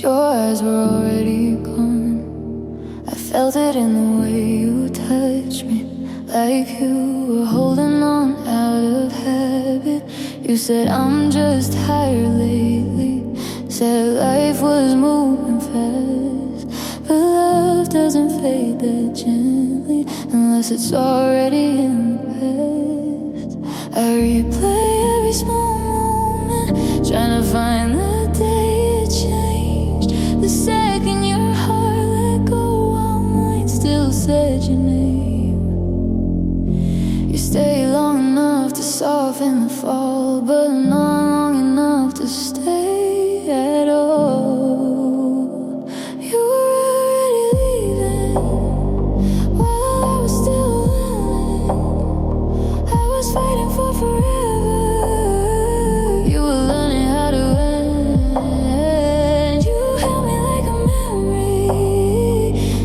your eyes were already gone. I felt it in the way you touched me, like you were holding on out of habit. You said I'm just tired lately, said life was moving fast, but love doesn't fade that gently unless it's already in the past. I replay every small moment, trying to find the day it changed. The second your heart let go, while mine still said your name. You stay long enough to soften the fall, but not long enough to stay at all. You were already leaving while I was still winning. I was fighting for forever. You were learning how to end. You held me like a memory,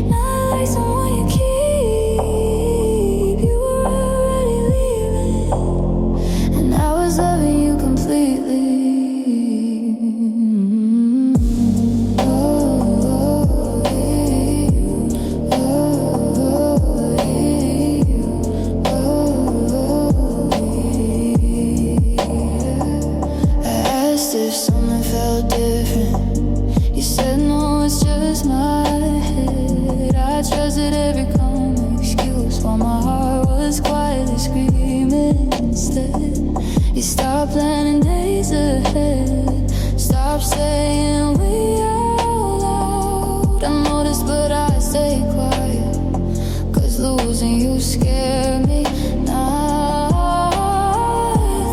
not like someone you keep. You were already leaving, and I was loving you completely. I asked if something felt different. You said no, it's just my head. I trusted every common excuse while my heart was quietly screaming instead. You stopped planning days ahead, stopped saying we out loud. I noticed but I stayed quiet, 'cause losing you scared me. Now I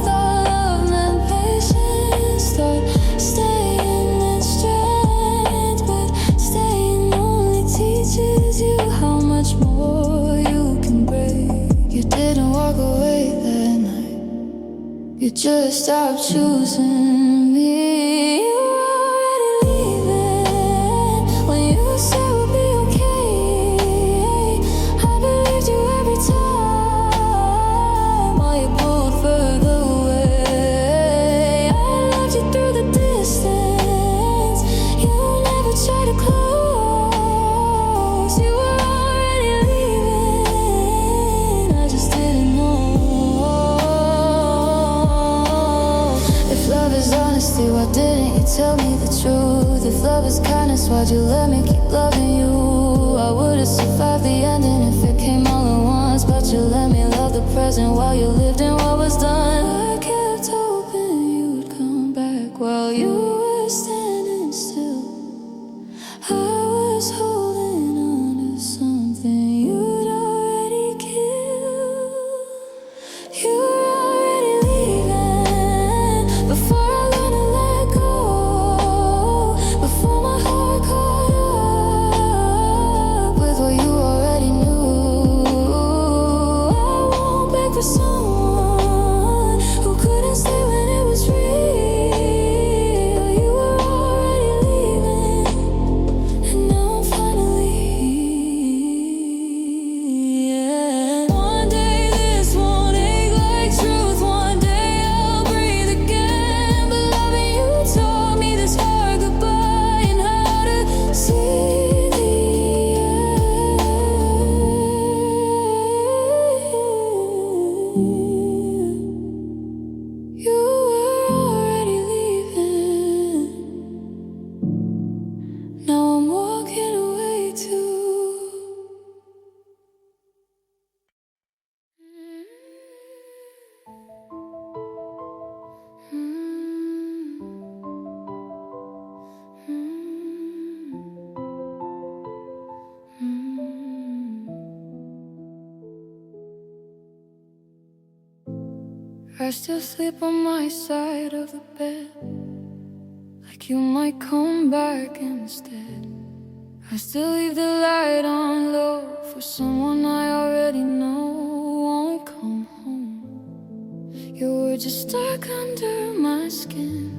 thought love meant patience, thought staying meant strength, but staying only teaches you how much more you can break. You didn't walk away that night, you just stopped choosing me. You were already leaving when you said we'll be okay. I believed you every time while you pulled further away. I loved you through the distance, you never tried to close. You were already leaving, I just didn't know. If love is honesty, why didn't you tell me the truth? If love is kindness, why'd you let me keep loving you? I would've survived the ending if it came all at once, but you let me love the present while you lived in what was done. I kept hoping you'd come back while you were standing still. I was holding on to something you'd already killed. You were already leaving before I learned to let go, before my heart caught up with what you already knew. I won't beg for someone who couldn't stay when it was real. You were already leaving, and now I'm finally here. One day this won't ache like truth, one day I'll breathe again. But loving you taught me this hard goodbye and how to see the end. You were already leaving, now I'm walking away too. I still sleep on my side of the bed, like you might come back instead. I still leave the light on low for someone I already know won't come home. You were just stuck under my skin,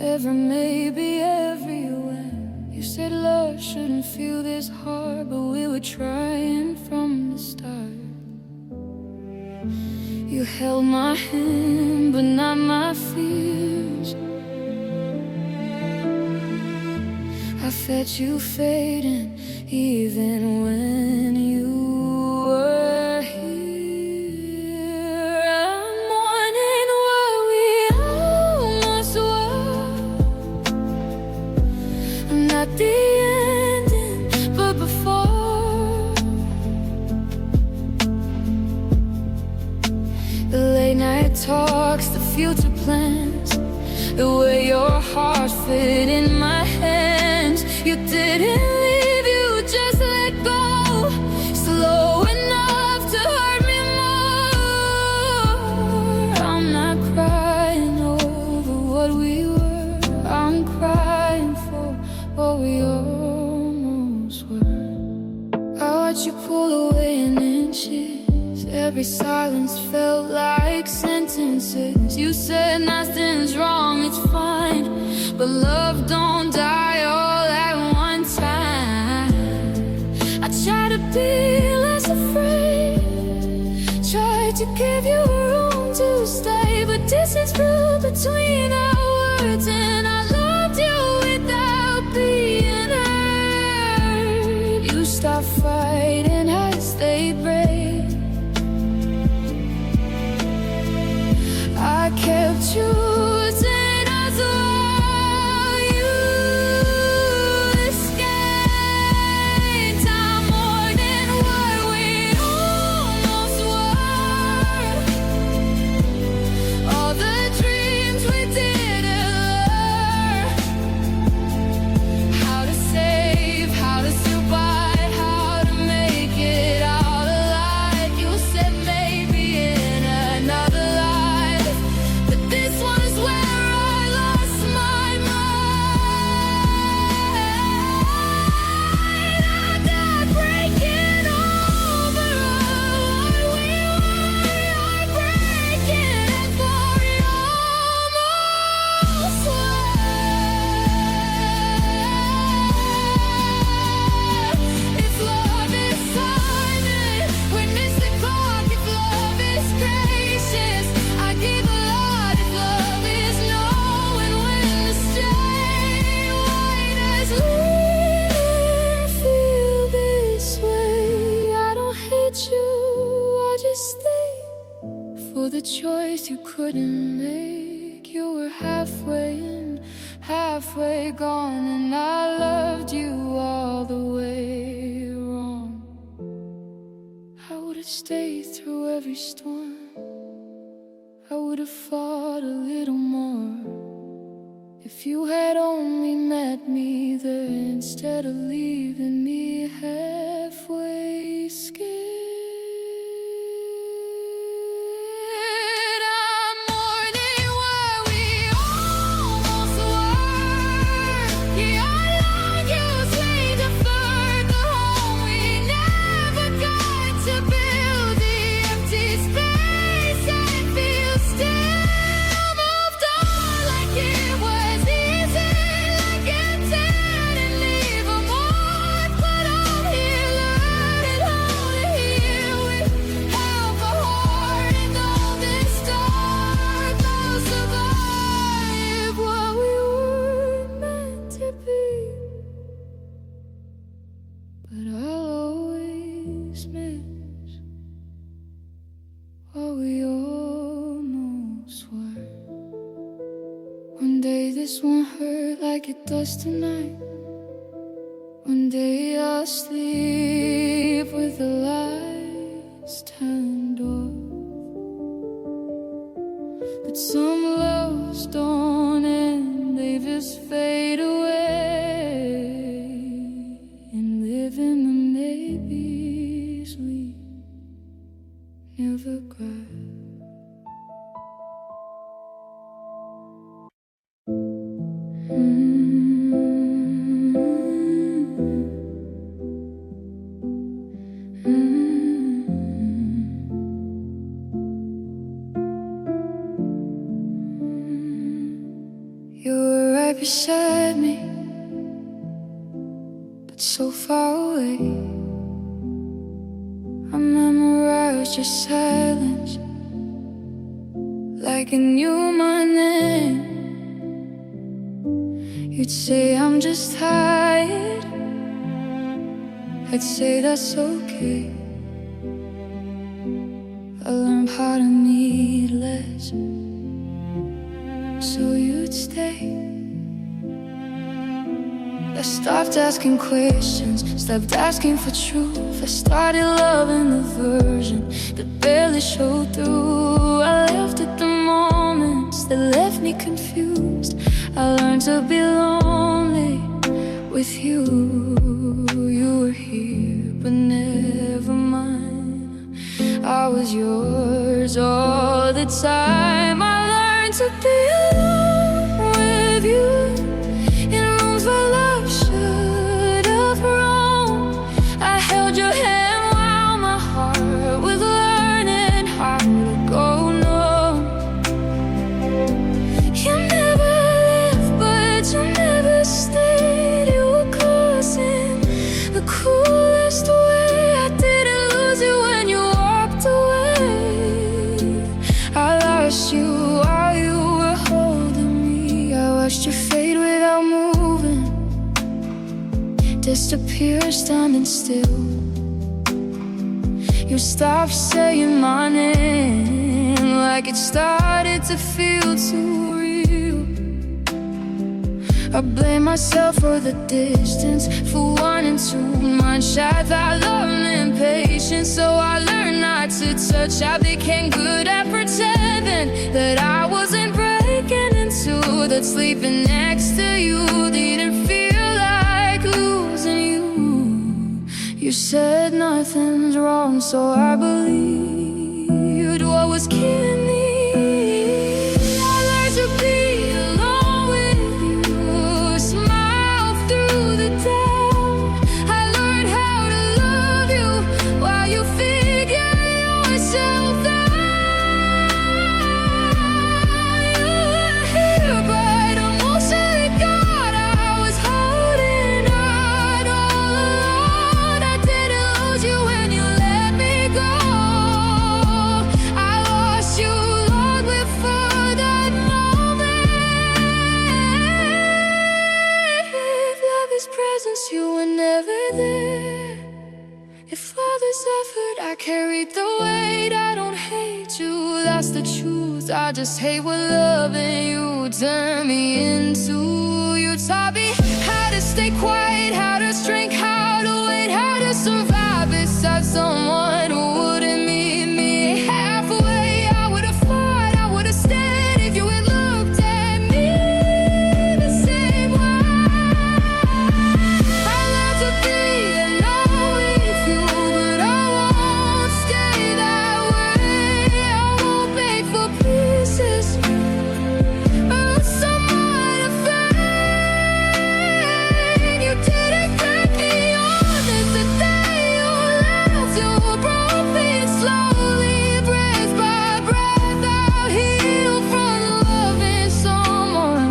ever, maybe everywhere. You said love shouldn't feel this hard, but we were trying from the start. You held my hand, but not my fears. felt you fading, even when you were here. I'm mourning what we almost were. Not the ending, but before. The late night talks, the future plans, the way your heart fit in my hands. You didn't leave, you just let go, slow enough to hurt me more. I'm not crying over what we were, I'm crying for what we almost were. I watched you pull away in inches, every silence felt like sentences. You said nothing's wrong, it's fine, but love don't die all at one time. I tried to be less afraid, tried to give you room to stay, but distance grew between our words, and I loved you without being hurt. You stopped fighting, I stayed brave. I kept choosing us all. You escaped. I'm more than what we almost were. All the dreams we didn't learn. How to save, how to survive, how to make it out alive. You said maybe in another life, but this one is where I lost my mind. I got breaking over what we were. I'm breaking for you almost if love is silent, we miss the clock. If love is gracious, I give a lot. If love is knowing when to stay, why does leaving feel this way? I don't hate you, I just stay for the choice you couldn't make. You were halfway in, halfway gone, and I loved you all the way wrong. I would have stayed through every storm, I would have fought a little more, if you had only met me there instead of leaving me halfway scared. I'm mourning what we almost were. Yeah, I long you swayed to further home we never got to build. The empty space and feel still moved on like it was easy, like it didn't leave a mark. But I'm here learning how to heal without my heart, and all this dark will survive what we were meant to be. But I'll always miss what we almost were. One day this won't hurt like it does tonight. One day I'll sleep with the lights turned off. But some loves don't end, they just fade away, and live in the maybes we never grabbed. You were right beside me, but so far away. I memorized your silence like I knew my name. You'd say I'm just tired, I'd say that's okay. I learned how to need less, so you'd stay. I stopped asking questions, stopped asking for truth. I started loving the version that barely showed through. I left at the moments that left me confused. I learned to be lonely with you. You were here, but never mine. I was yours all the time. I learned to be alone with you in rooms where love should have roamed. I held your hand while my heart was learning how to go numb. You never left, but you never stayed. You were close in the coolest way. I didn't lose you when you walked away. I lost you while you were holding me. I watched you fade without moving, disappear standing still. You stopped saying my name like it started to feel too real. I blame myself for the distance, for wanting too much. I thought love meant patience, so I learned not to touch. I became good at pretending that I wasn't breaking into, that sleeping next to you didn't feel like losing you. You said nothing's wrong, so I believed what was killing me. I learned to be alone with you, smile through the doubt. I learned how to love you while you figure yourself out. You were here, but emotionally gone. I was holding on all alone. I didn't lose you when you let me go. I lost you long before that moment. If love is presence, you were never there. If love is effort, I carried the weight. I don't hate you, that's the truth. I just hate what loving you turned me into. You taught me how to stay quiet, how to drink, how to wait, how to survive beside someone who wouldn't meet me halfway. I would've fought, I would've stayed if you had looked at me the same way. I learned to be alone with you, but I won't stay that way. I won't beg for pieces of someone to find. You didn't break me honest the day you left. You broke me slowly, breath by breath. I'll heal from loving someone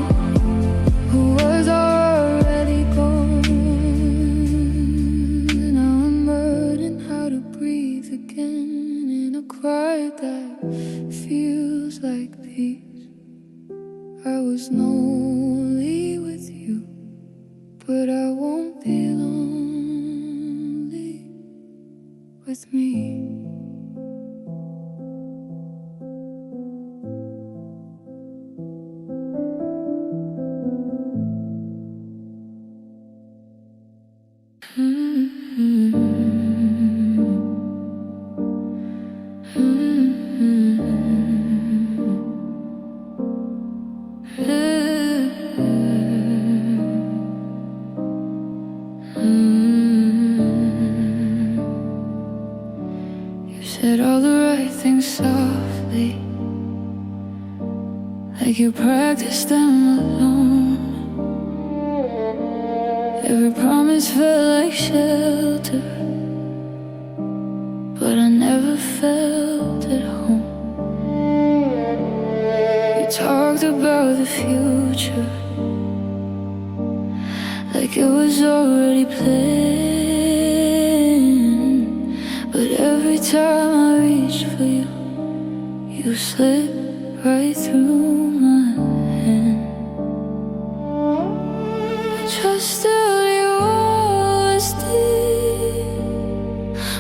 who was already gone. Now I'm learning how to breathe again in a quiet that feels like peace. I was lonely with you, but I won't be lonely with me. You said all the right things softly, like you practiced them alone. Every promise felt like shelter, but I never felt at home. You talked about the future like it was already planned, but every time I reached for you, you slipped right through my hand. trusted you was deep,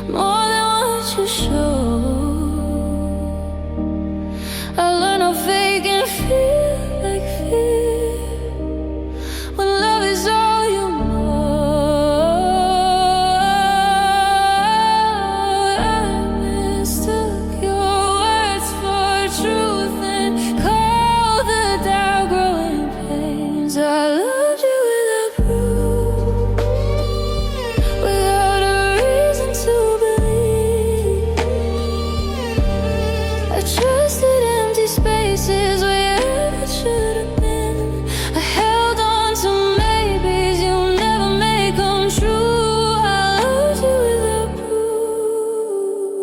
more than what you show. I learned how fake and feel like fear when love is all you know. I mistook your words for truth and called the doubt growing pains. I loved you without proof, without a reason to believe. I trusted empty spaces where it should have been. I held on to maybes you never make come true. I loved you without proof,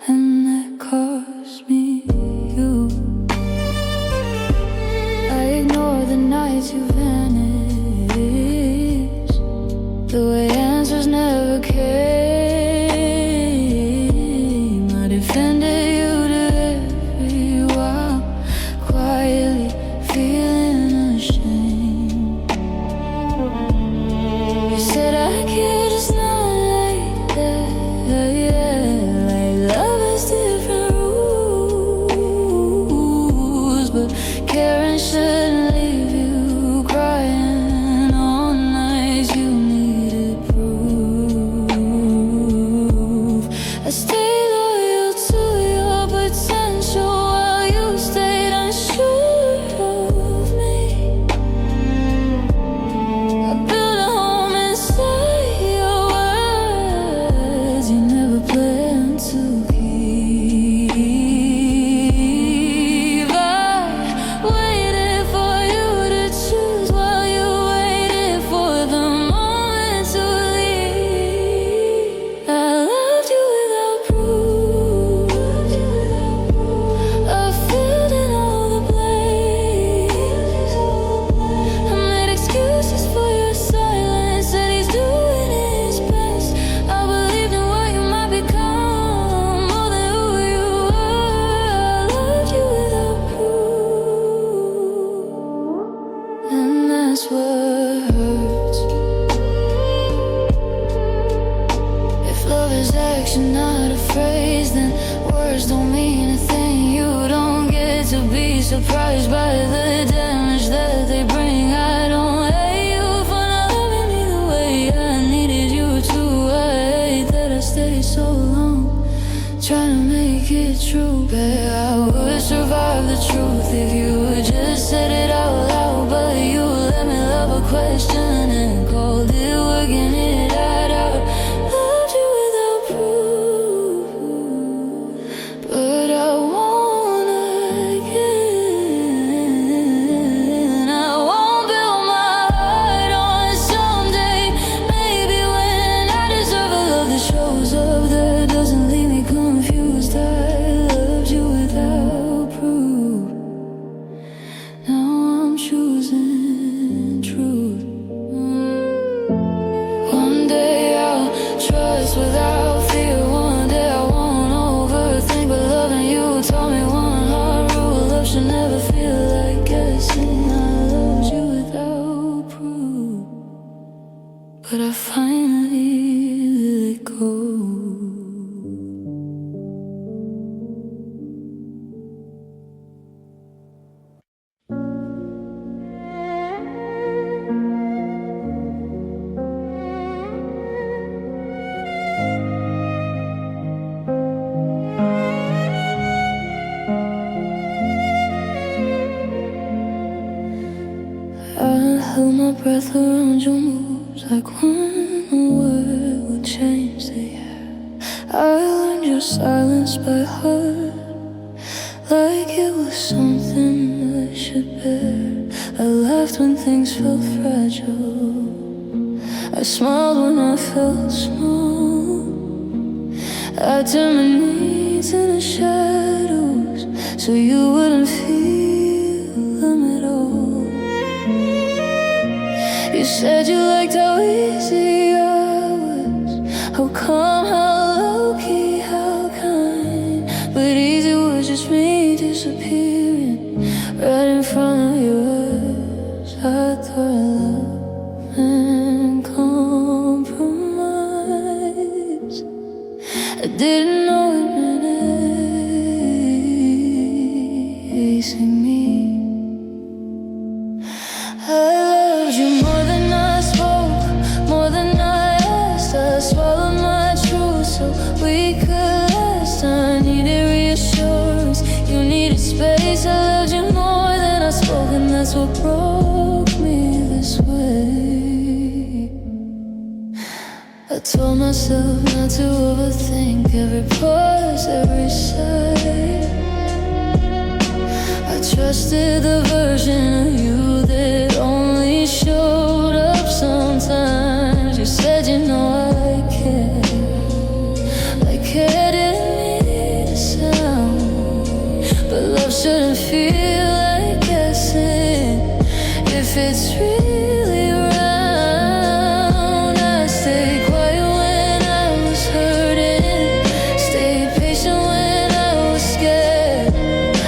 and that cost me you. I ignore the nights you vanished, the way answers never came. I defended you to every while, quietly feeling ashamed. You said I care just not like that, like love has different rules, but caring shouldn't leave you crying all nights. You needed proof. I stayed loyal to your potential while you stayed unsure of me. I built a home inside your words you never planned to keep. I waited for you to choose while you waited for the moment to leave. I loved you without proof. I filled in all the blanks. I made excuses for your silence, said he's doing his best. I believed in what you might become, more than who you were. I loved you without proof, and that's what hurts. If love is action, not a phrase, then words don't mean a thing. You don't get to be surprised by the damage that they bring. I don't hate you for not loving me the way I needed you to. I hate that I stayed so long, trying to make it true. Bet I would survive the truth if you would just said it out loud. But you let me love a question and called it working it out. Loved you without proof, but I want again. I won't build my heart on someday, maybe when I deserve a love that shows up, that doesn't leave me confused. I loved you without proof. Now I'm choosing truth. One day I'll trust without fear. One day I won't overthink, but loving you taught me one hard rule: love should never feel like guessing. I loved you without proof, but I finally let go. I held my breath around your moves, like when a word would change the air. I learned your silence by heart, like it was something I should bear. I laughed when things felt fragile, I smiled when I felt small. I turned my knees in the shadows so you wouldn't feel them at all. You said you liked how easy I was, how calm, how low-key, how kind. But easy was just me disappearing right in front of yours. I thought love and compromise. I didn't know it meant acing me. I loved you more than I spoke, more than I asked. I swallowed my truth so we could last. I needed reassurance, you needed space. I loved you more than I spoke, and that's what broke me this way. I told myself not to overthink every pause, every sigh. I trusted the version of you that only showed up sometimes. You said you know I care, like care didn't need a sound. But love shouldn't feel like guessing if it's really around. I stayed quiet when I was hurting, stayed patient when I was scared.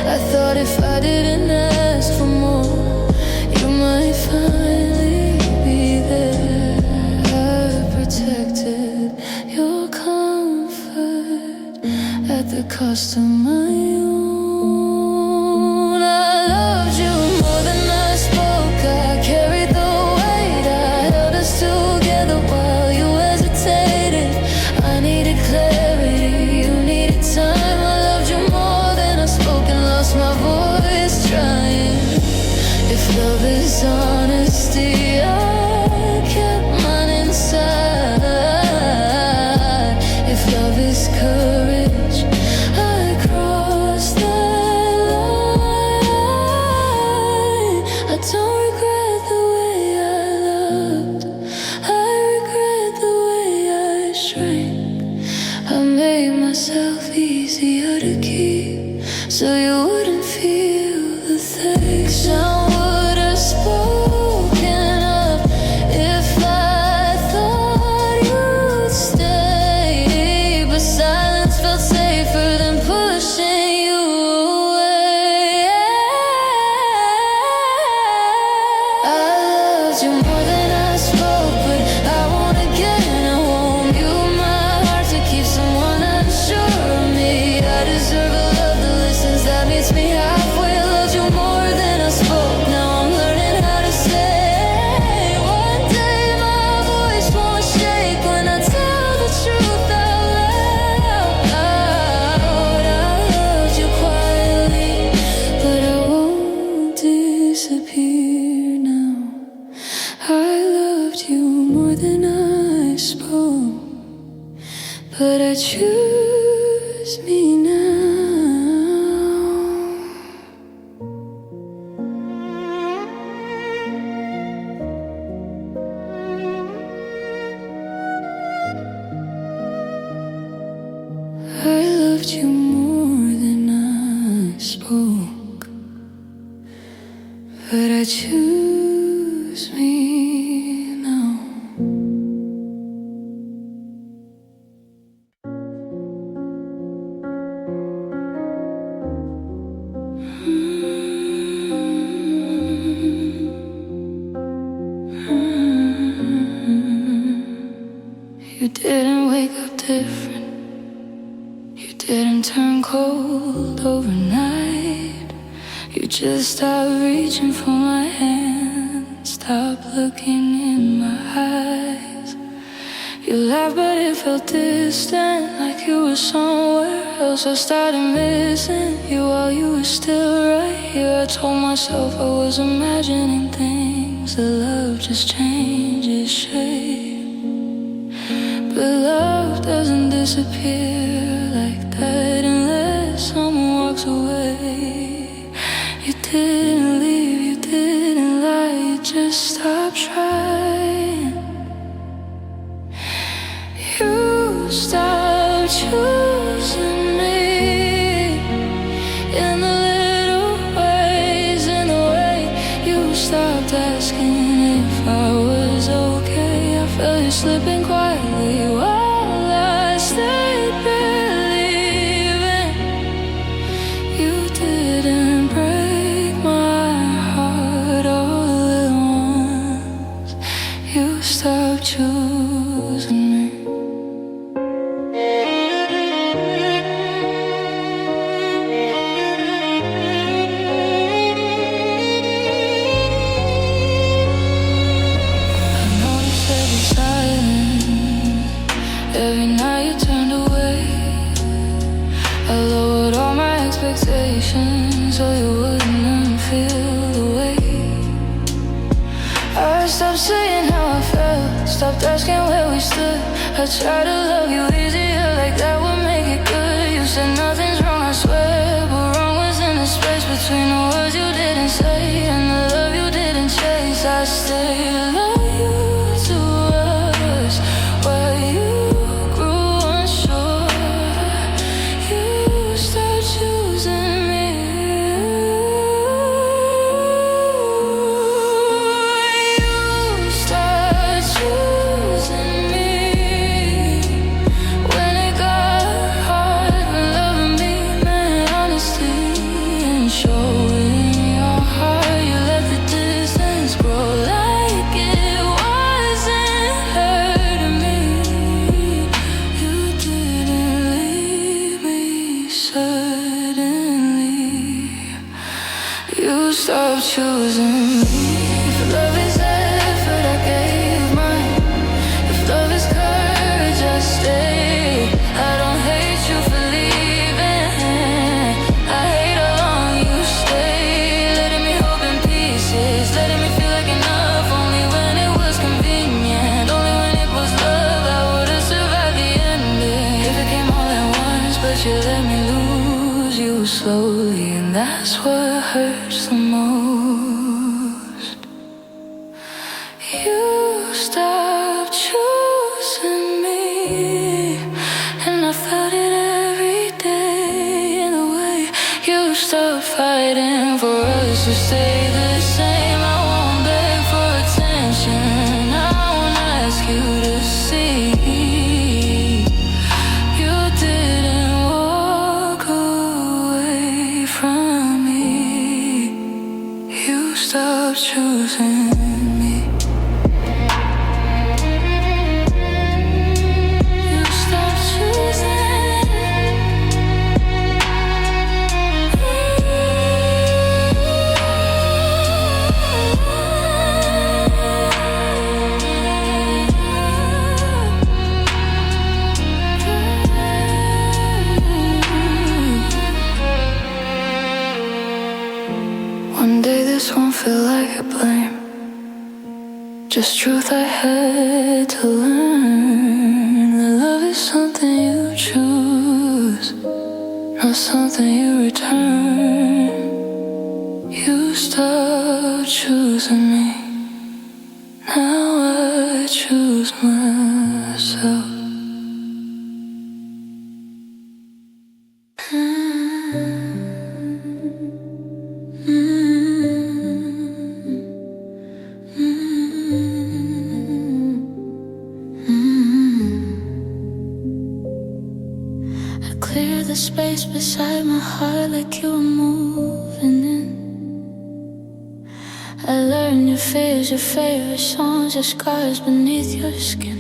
I thought if I didn't ask for more, you might finally be there. I protected your comfort at the cost of my own. I loved you more than I spoke. I carried the weight. I held us together while you hesitated. I needed clarity, you needed time. I loved you more than I spoke and lost my voice trying. If love is honesty, I kept mine inside. If love is courage, I crossed that line. I don't regret the way I loved, I regret the way I shrank. I made myself easier to keep so you wouldn't feel the things. I would have spoken up if I thought you'd stay, but silence felt safer than pushing you away. I loved you more than I spoke, but I won't again. I won't mute my heart to keep someone unsure of me. I deserve a love that listens, that meets me halfway. I loved you more than I spoke. Now I'm learning how to say, one day my voice won't shake when I tell the truth out loud. I loved you quietly, but I won't disappear now. I loved you more than I spoke, but I choose me now. I loved you more than I spoke, but I choose me now. You didn't wake up different, you didn't turn cold overnight. You just stopped reaching for my hand, stopped looking in my eyes. You laughed but it felt distant, like you were somewhere else. I started missing you while you were still right here. I told myself I was imagining things, that love just changes shape. But love doesn't disappear like that unless someone walks away. You didn't leave, you didn't lie, you just stopped trying. You stopped choosing me in the little ways, in the way you stopped asking if I was okay. I felt you slipping quietly while I stayed believing. You didn't break my heart all at once. choosing me. I know you said you're silent. Every night you turned away. I lowered all my expectations so you wouldn't feel the way. I stopped saying how I felt, stopped asking where we stood. I tried to love you easier, like that would make it good. You said nothing's wrong, I swear, but wrong was in the space between the words you didn't say and the love you didn't chase. I stayed to love you to us while you grew unsure. You stopped choosing me. You stopped choosing me when it got hard, when loving me meant honesty and showing your heart. You let the distance grow like it wasn't hurting me. You didn't leave me suddenly. You stopped choosing me. If love is effort, I gave mine. If love is courage, I stay. I don't hate you for leaving. I hate how long you stay, letting me hope in pieces, letting me feel like enough only when it was convenient, only when it was love. I would've survived the ending if it came all at once, but you let me lose you slowly, and that's what hurts the most. You stopped choosing me, and I felt it every day in the way you stopped fighting for us to stay the same. I won't beg for attention, I won't ask you to see. You didn't walk away from me. You stopped choosing me. You stopped choosing One day this won't feel like a blame, just truth I had to learn. That love is something you choose, not something you return. You stopped choosing me, now I choose myself. Clear the space beside my heart like you were moving in. I learned your fears, your favorite songs, your scars beneath your skin.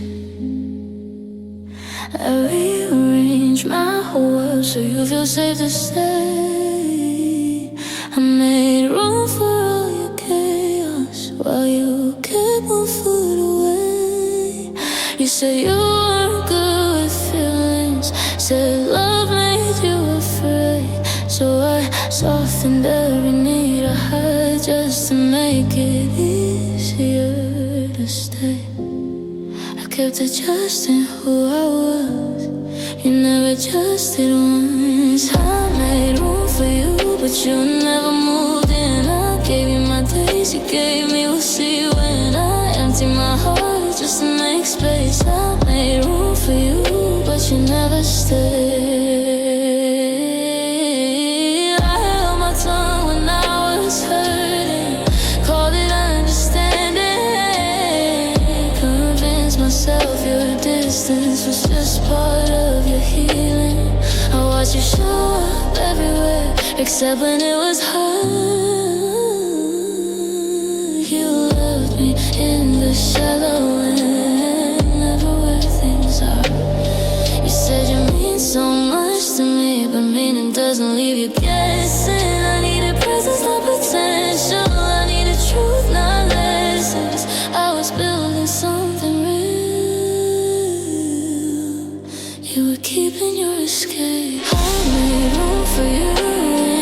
I rearranged my whole world so you feel safe to stay. I made room for all your chaos while you kept one foot away. You said you weren't good with feelings, said love made you afraid. So I softened every need I had just to make it easier to stay. I kept adjusting who I was, you never adjusted once. I made room for you, but you never moved in. I gave you my days, you gave me, we'll see when I empty my heart just to make space. I made room for you, but you never stayed. I held my tongue when I was hurting, called it understanding, convinced myself your distance was just part of your healing. I watched you show up everywhere, except when it was hard. You left me in the shallow end. so much to me, but meaning doesn't leave you guessing. I need a presence, not potential. I need a truth, not lessons. I was building something real. You were keeping your escape. I made room for you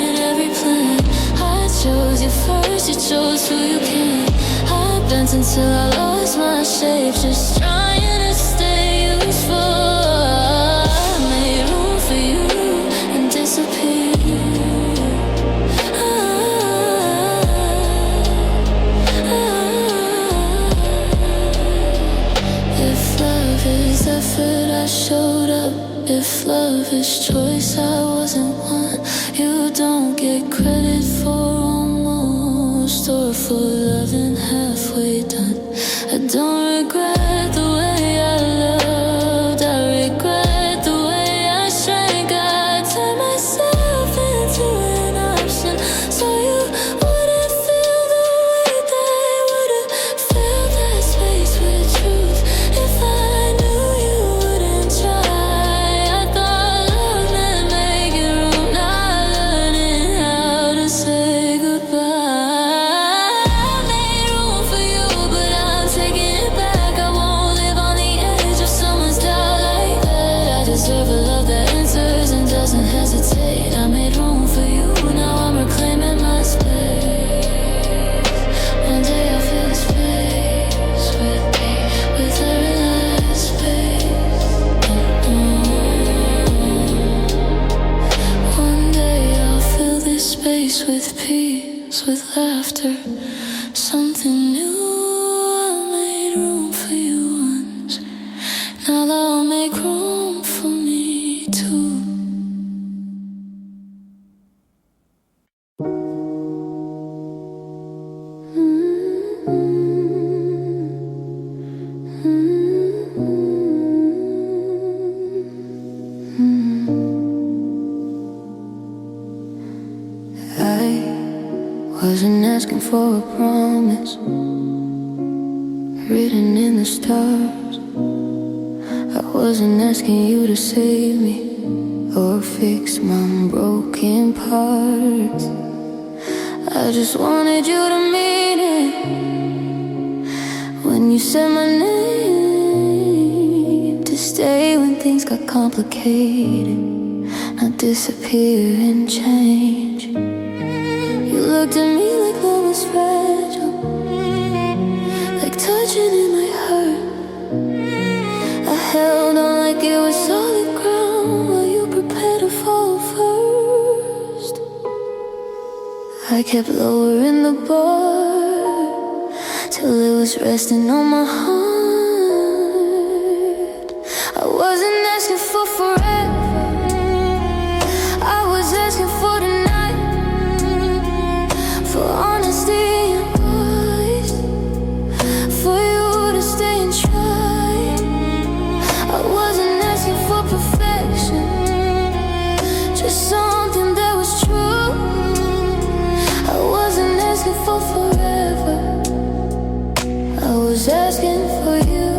in every plan. I chose you first, you chose who you can. I bent until I lost my shape, just trying to stay useful. I made room for you and disappeared. If love is effort, I showed up. If love is choice, I wasn't one. You don't get credit for almost, or for loving halfway done. I don't regret the way I loved, I regret the way I shrank. I turned myself into an option, so you wouldn't feel the way they would've filled that space with truth. If I knew you wouldn't try, I thought love meant making room, not learning how to say goodbye. I made room for you, but I'm taking it back. I won't live on the edge of someone's doubt like that. I deserve a love that answers and doesn't hesitate. I made room for you, now I'm reclaiming my space. One day I'll fill the space with me, with every last space. One day I'll fill this space with peace, with laughter, something new. I made room for you once, now I'll make room for me too. I wasn't asking for a promise written in the stars. I wasn't asking you to save me or fix my broken parts. I just wanted you to mean it when you said my name, to stay when things got complicated, not disappear and change. You looked at me like love was fragile, like touching in my heart. I held on like it was solid ground while you prepared to fall first. I kept lowering the bar till it was resting on my heart. I wasn't asking for forever, I was asking for tonight, for honesty and voice, for you to stay and try. I wasn't asking for perfection, just something that was true. I wasn't asking for forever, I was asking for you.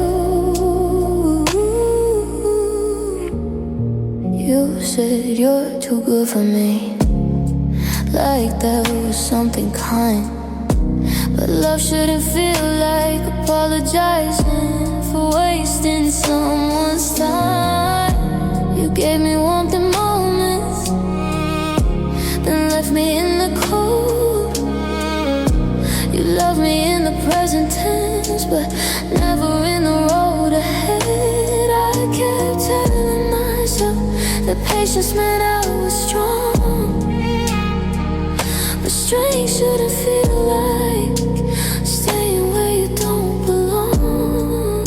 You said you're too good for me, like that was something kind. But love shouldn't feel like apologizing for wasting someone's time. You gave me warmth in moments, then left me in the cold. You loved me in the present tense, but never in the road ahead. I kept telling myself that patience meant I was strong, but strength shouldn't feel like staying where you don't belong.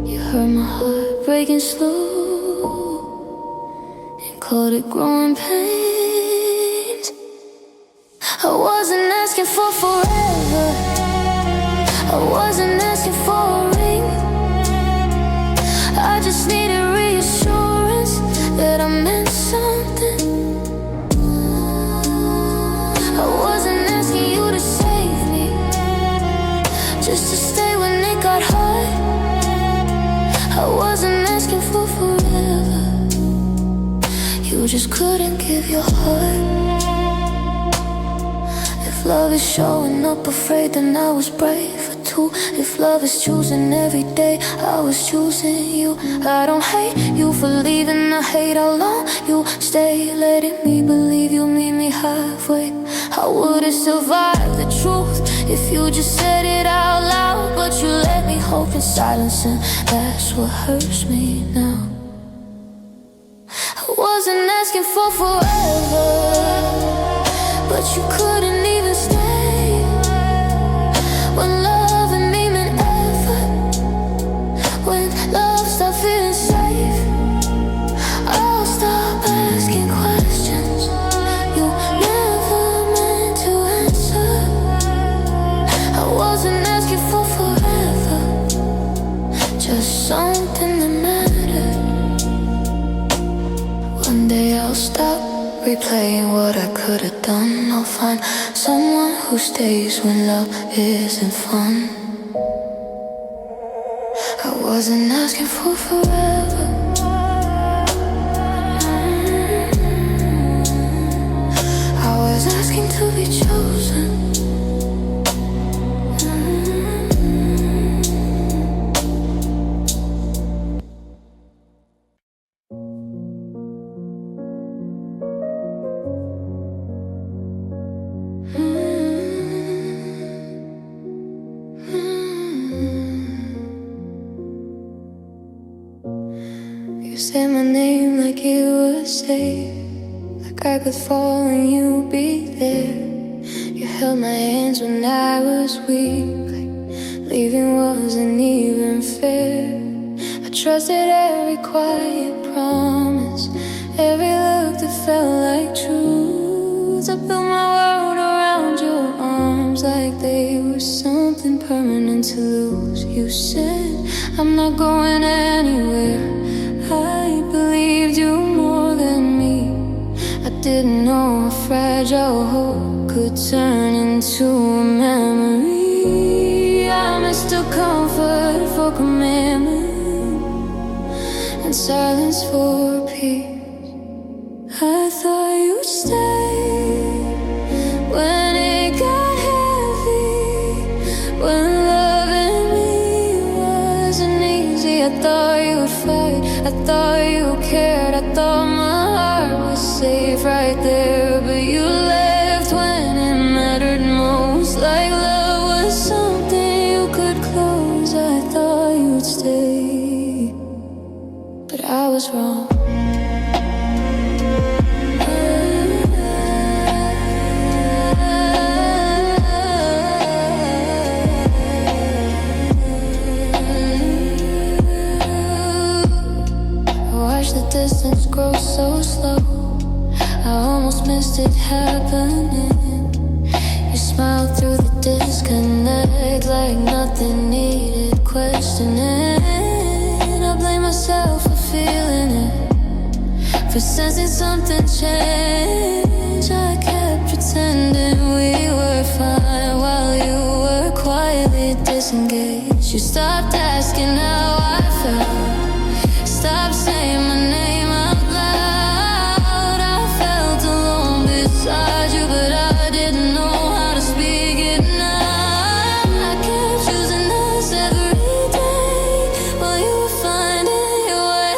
You heard my heart breaking slow and called it growing pains. I wasn't asking for forever, I wasn't asking for a ring. I just needed reassurance that I meant something. I wasn't asking you to save me, just to stay when it got hard. I wasn't asking for forever, You just couldn't give your heart. If love is showing up afraid, then I was braver too. If love is choosing every day, I was choosing you. I don't hate you for leaving, I hate how long you stay, letting me believe you'll meet me halfway. How would it survive the truth if you just said it out loud? But you let me hope in silence, and that's what hurts me now. I wasn't asking for forever, but you couldn't even stay. When love and me meant effort, when love stopped feeling safe, I'll stop asking questions you never meant to answer. I wasn't asking for forever, just something that mattered. One day I'll stop replaying what I could have done. I'll find someone who stays when love isn't fun. I wasn't asking for forever. I was asking to be chosen. You said my name like it was safe, like I could fall and you'd be there. You held my hands when I was weak, like leaving wasn't even fair. I trusted every quiet promise, every look that felt like truth. I built my world around your arms like they were something permanent to lose. You said I'm not going anywhere. I believed you more than me. I didn't know a fragile hope could turn into a memory. I mistook comfort for commitment and silence for peace. I thought you'd stay when it got heavy, when loving me wasn't easy. I thought you'd fight, I thought you cared, I thought my heart was safe right there. But you left when it mattered most, like love was something you could close. I thought you'd stay, but I was wrong. Distance grows so slow, I almost missed it happening. You smiled through the disconnect like nothing needed questioning. I blame myself for feeling it, for sensing something change. I kept pretending we were fine while you were quietly disengaged. You stopped asking how I felt, stop saying my name out loud. I felt alone beside you, but I didn't know how to speak it now. I kept choosing us every day while you were finding your way.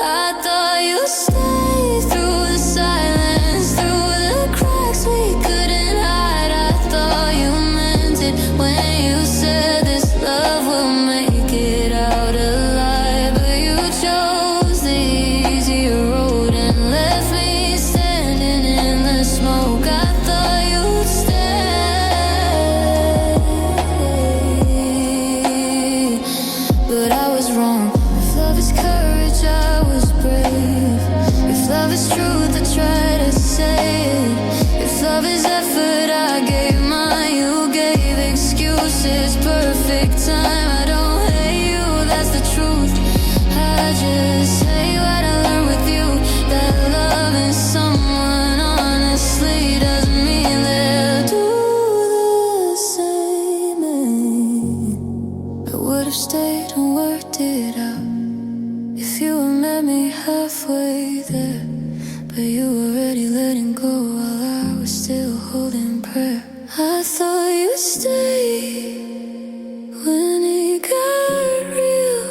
I thought you'd stay through the silence, through the cracks we couldn't hide. I thought you meant it when you said this love will make it out alive. I thought you'd stay when it got real,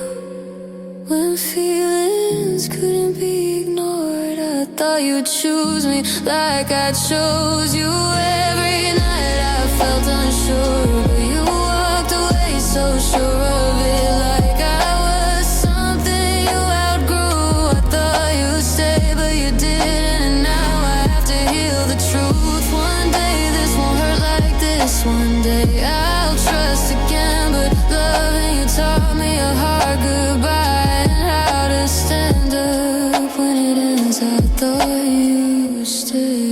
when feelings couldn't be ignored. I thought you'd choose me like I chose you. Every night I felt unsure, but you walked away so sure of it, like I was something you outgrew. I thought you'd stay, but you didn't, and now I have to heal the truth. One day this won't hurt like this. One day I'll trust again, but loving you taught me a hard goodbye and how to stand up when it ends. I thought you'd stay.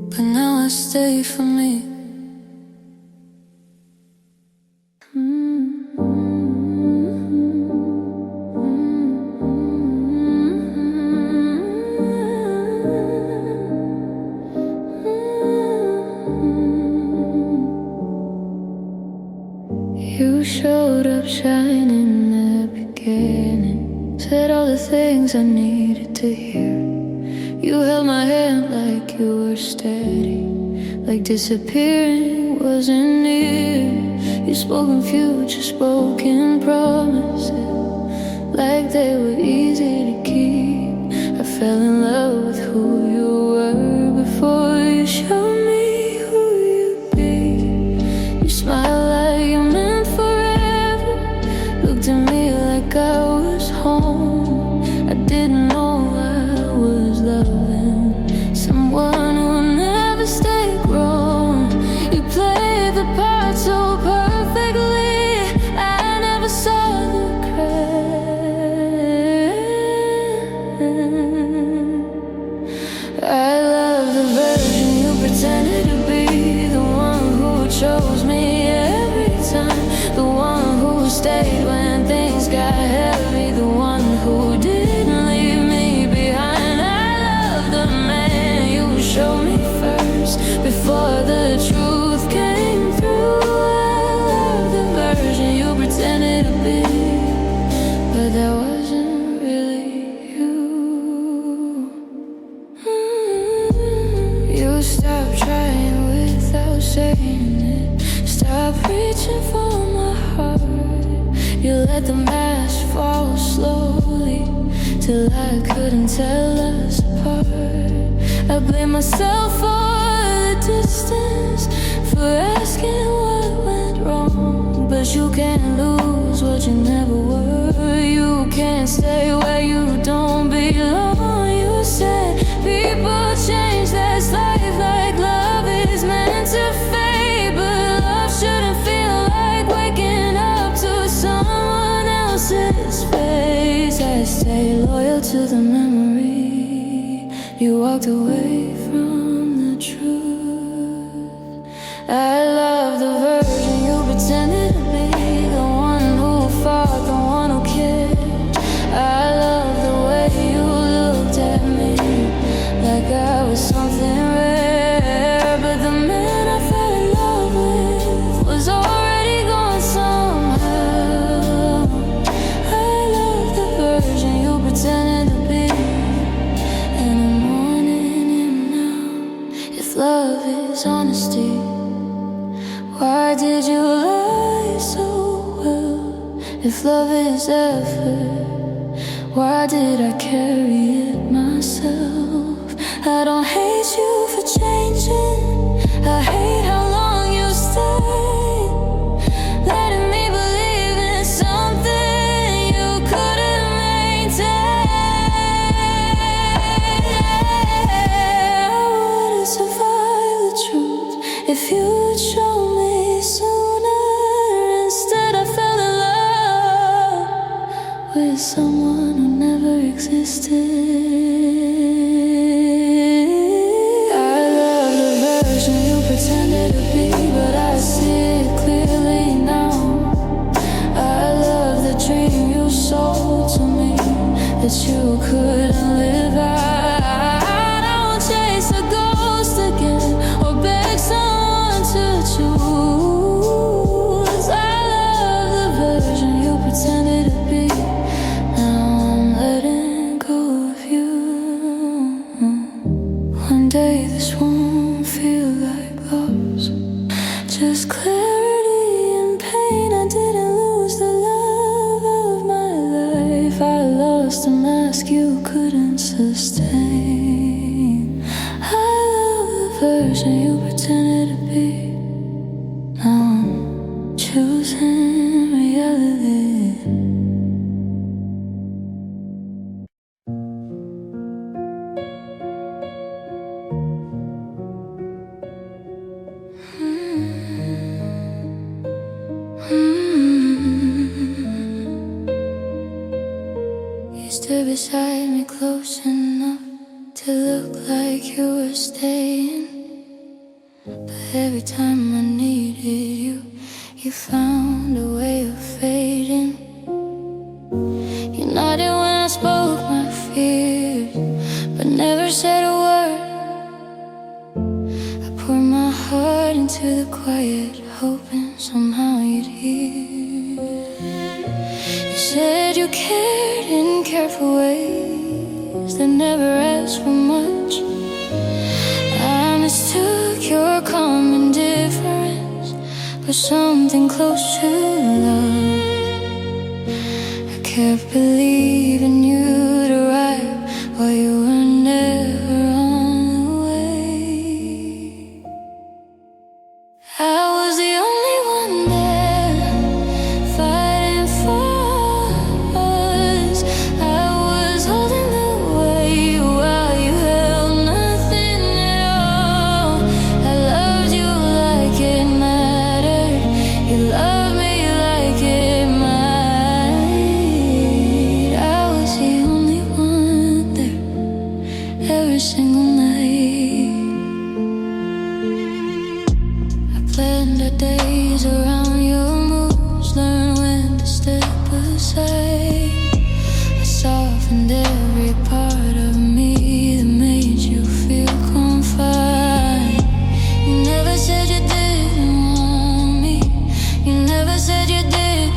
But now I stay for me. You showed up shining in the beginning, said all the things I needed to hear. You held my hand like you were steady, like disappearing wasn't near. You spoke in future, spoke in promises, like they were easy to keep. I fell in love with who you were before you showed me who you'd be. You smiled like you meant forever, looked at me like I was home. I didn't know I was loving someone who never stayed grown. You played the part so perfectly, I never saw the cracks. I love the version you pretended to be, the one who chose me every time, the one who stayed when things got heavy, the one who didn't leave me behind. I love the man you showed me first, before the truth came through. I love the version you pretended to be, but that wasn't really you. You stopped trying without saying it, stopped reaching for my heart. You let the mask fall slowly, till I couldn't tell us apart. I blame myself for the distance, for asking what went wrong. But you can't lose what you never were. You can't stay where you don't belong. You said people change, that's life, like love is meant to fade. But love shouldn't feel like waking up to someone else's face. I stay loyal to the memory, you walked away from the truth. I love the version you pretended to be, the one who fought, the one who cared. I love the way you looked at me, like I was something rare. But the man I fell in love with was already gone somehow. I love the version you pretended to be, and I'm wanting him now. If love is honesty, why did you lie so well? If love is effort, why did I carry it myself? I don't hate you for changing, I hate how long you stayed, letting me believe in something you couldn't maintain. I wouldn't survive the truth if you'd show me sooner. Instead I fell in love with someone who never existed. I love the version you pretended to be, but I see it clearly now. I love the dream you sold to me, that you couldn't live out. I don't chase a ghost again, or beg someone to choose. I love the version you pretended to be, lost a mask you couldn't sustain. I love the version you pretended to be. Now I'm choosing reality. You stood beside me close enough to look like you were staying, but every time I needed you, you found a way of fading. You nodded when I spoke my fears, but never said a word. I poured my heart into the quiet, hoping somehow you'd hear. You said you cared and cared for ways that never asked for much. I mistook your calm indifference for something close to love. I kept believing you'd arrive while you were never on the way. I was the only one there, fighting for us. I was holding the weight while you held nothing at all. I loved you like it mattered. You loved me like it might. I was the only one there every single night. I planned our days around your moves, learned when to step aside. I softened every part of me that made you feel confined. You never said you didn't want me. You never said you did.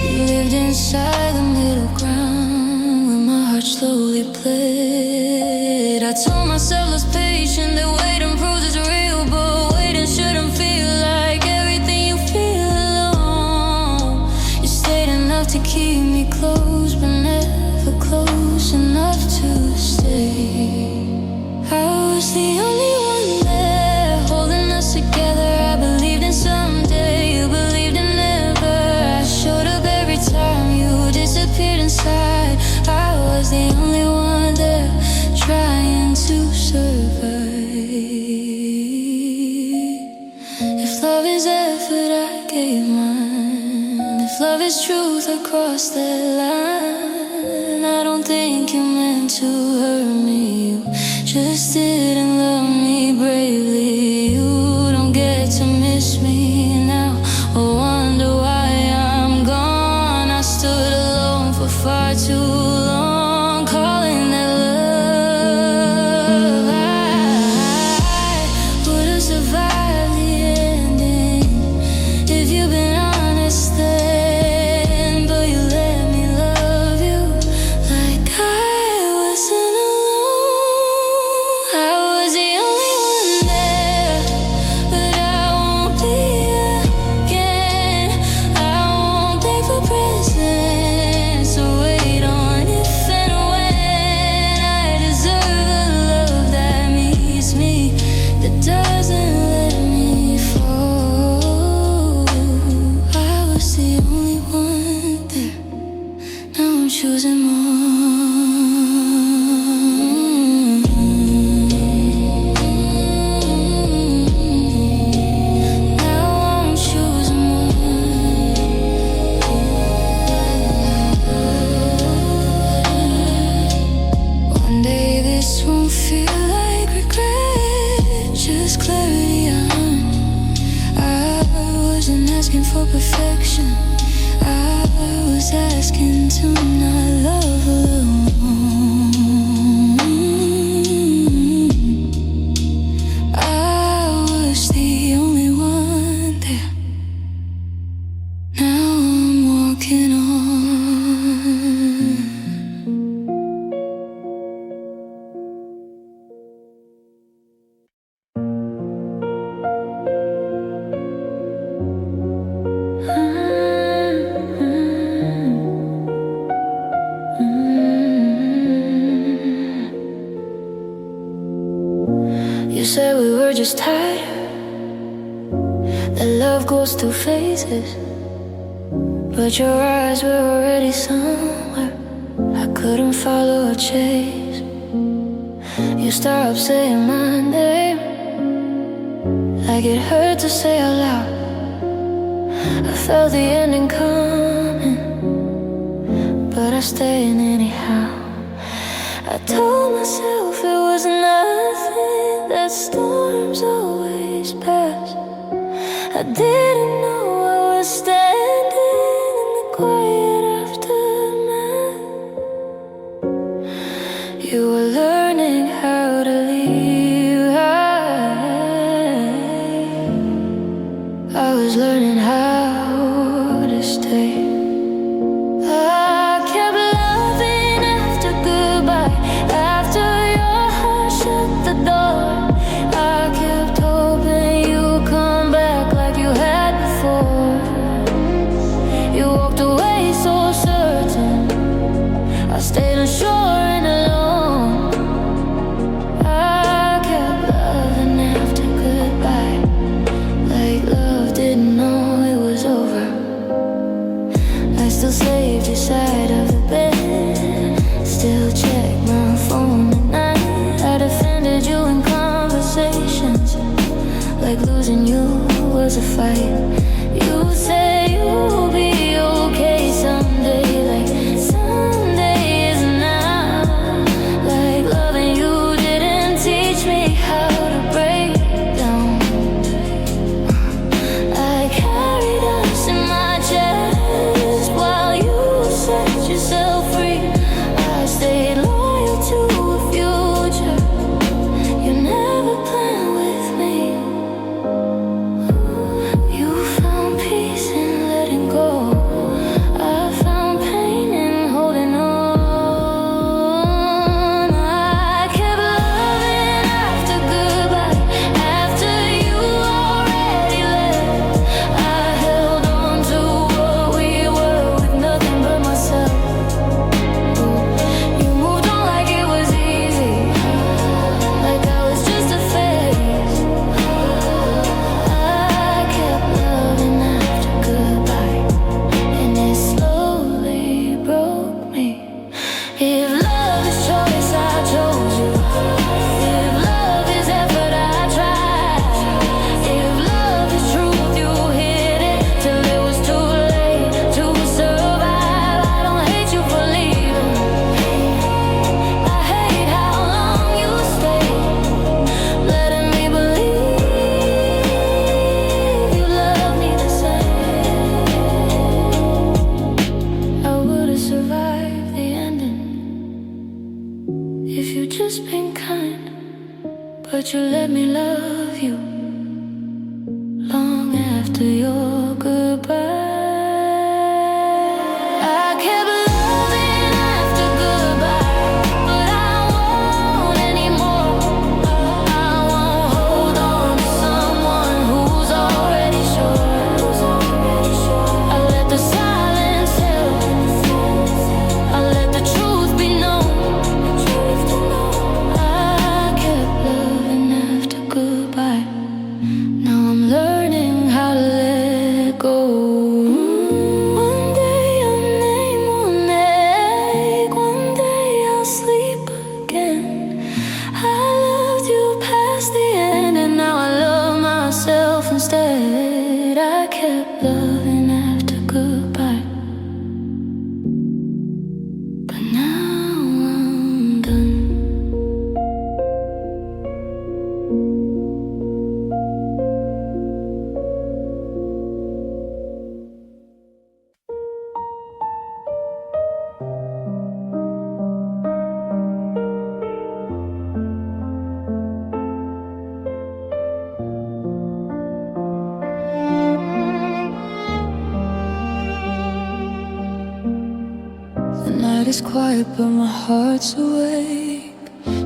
You lived inside the middle ground where my heart slowly bled. I told myself less patient, that waiting proves it's real, but waiting shouldn't feel like everything you feel alone. You stayed enough to keep me close, but never close enough to stay. I was the only one there, holding us together. I believed in someday, you believed in never. I showed up every time you disappeared inside. I was the only one there, trying to survive. If love is effort, I gave mine. If love is truth, I crossed that line. I don't think you meant to hurt me. You just didn't love me bravely. You don't get to miss me now or wonder why I'm gone. I stood alone for far too long, calling that love. I would have survived the ending if you'd been honest then, but you let me love you like I wasn't alone. I was the only one there, but I won't be again. I won't beg for presents or wait on if and when. I deserve a love that meets me, that doesn't let me fall. I was the only one there, now I'm choosing more. Now I'm choosing more. One day this won't feel like regret, just clarity. I wasn't asking for perfection, I was asking to not love alone. I was the only one there, now I'm walking on. gets tighter, that love goes through phases. But your eyes were already somewhere I couldn't follow or chase. You start up saying my name like it hurt to say out loud. I felt the ending coming, but I stayed anyhow. I told myself it was nothing, that storms always pass. I didn't know I was standing in the quiet aftermath. You were learning how to leave. I was learning how to stay. I kept loving after goodbye, after your heart shut the door. I kept hoping you'd come back like you had before. You walked away so certain, I stayed unsure and alone. I kept loving after goodbye, like love didn't know it was over. I still saved your side of the bed, still check my phone at night. I defended you in conversations, like losing you was a fight. You say you'll be okay someday, like someday is now. Like loving you didn't teach me how to break down. I carried us in my chest while you set yourself free. I stayed loyal to a future you never planned with me. You found peace in letting go, I found pain in holding on. I kept loving after goodbye, after you already left. I held on to what we were with nothing but myself. You moved on like it was easy, like I was just a phase. I kept loving after goodbye, and it slowly broke me. If love is choice, I chose you. If love is effort, I tried. If love is truth, you hid it till it was too late to survive. I don't hate you for leaving, I hate how long you stayed, letting me believe you love me the same. I would've survived the ending if you'd just been kind, but you let me love you long after your goodbye. I kept loving after goodbye, but I won't anymore. I won't hold on to someone who's already sure. I let the silence help, I let the truth be known. I kept loving after goodbye, now I'm learning how to let go. One day your name will ache, one day I'll sleep again. I loved you past the end, and now I love myself instead. I kept loving after goodbye, but now I'm done. The night is quiet, but my heart's awake.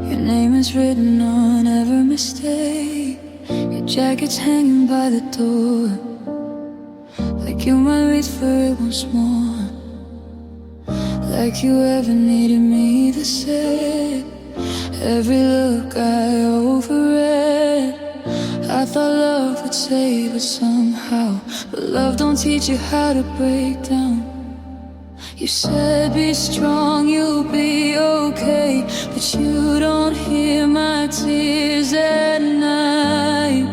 Your name is written on every mistake. Your jacket's hanging by the door, like you might reach for it once more. Like you ever needed me to say. Every look I overread, I thought love would save us somehow, but love don't teach you how to break down. You said be strong, you'll be okay, but you don't hear my tears at night.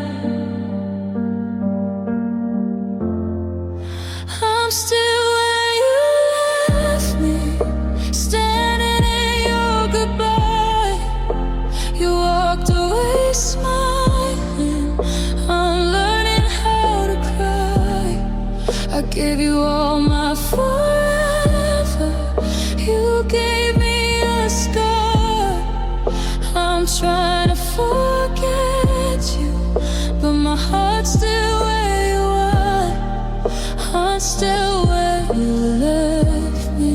I'm still where you left me, standing in your goodbye. You walked away smiling, I'm learning how to cry. I gave you all my forever, you gave me a scar. I'm trying to forget you, but my heart's still where you are. I'm still where you left me,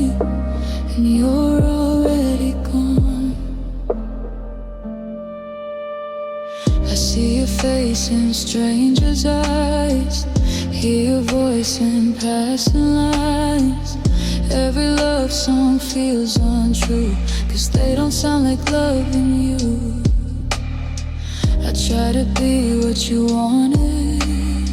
and you're already gone. I see your face in strangers' eyes, hear your voice in passing lines. Every love song feels untrue, 'cause they don't sound like loving you. I try to be what you wanted,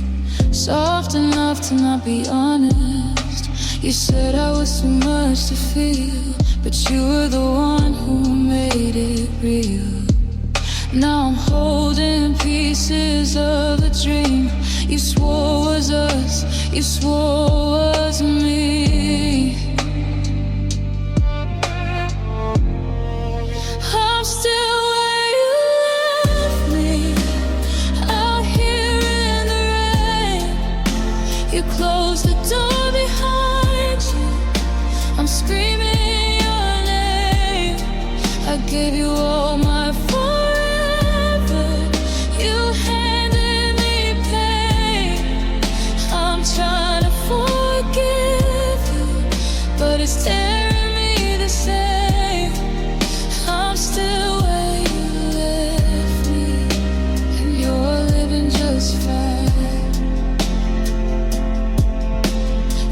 soft enough to not be honest. You said I was too much to feel, but you were the one who made it real. Now I'm holding pieces of a dream you swore was us, you swore was me. I'm still where you left me, out here in the rain. You closed the door behind you, I'm screaming your name. I gave you all my forever, you handed me pain. I'm trying to forgive you, but it's tearing me the same. I'm still where you left me, and you're living just fine.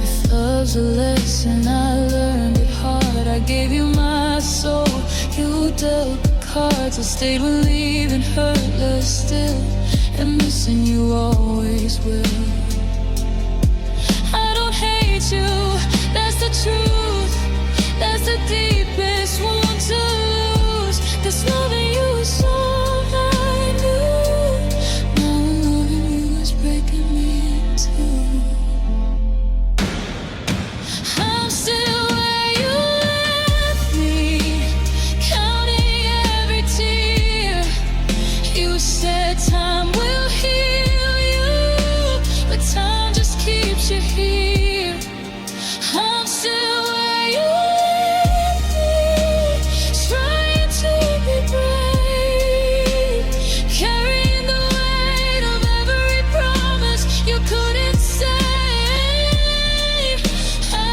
If love's a lesson, I learned it hard. I gave you my soul, you dealt the cards. I stayed with leaving hurtless still, and missing you always will. I don't hate you, that's the truth, that's the deepest wound to lose. 'Cause loving you is all I knew. Now loving you is breaking me in two. I'm still where you left me, counting every tear. You said time will heal you, but time just keeps you here. I'm still where you left me, trying to be brave, carrying the weight of every promise you couldn't say.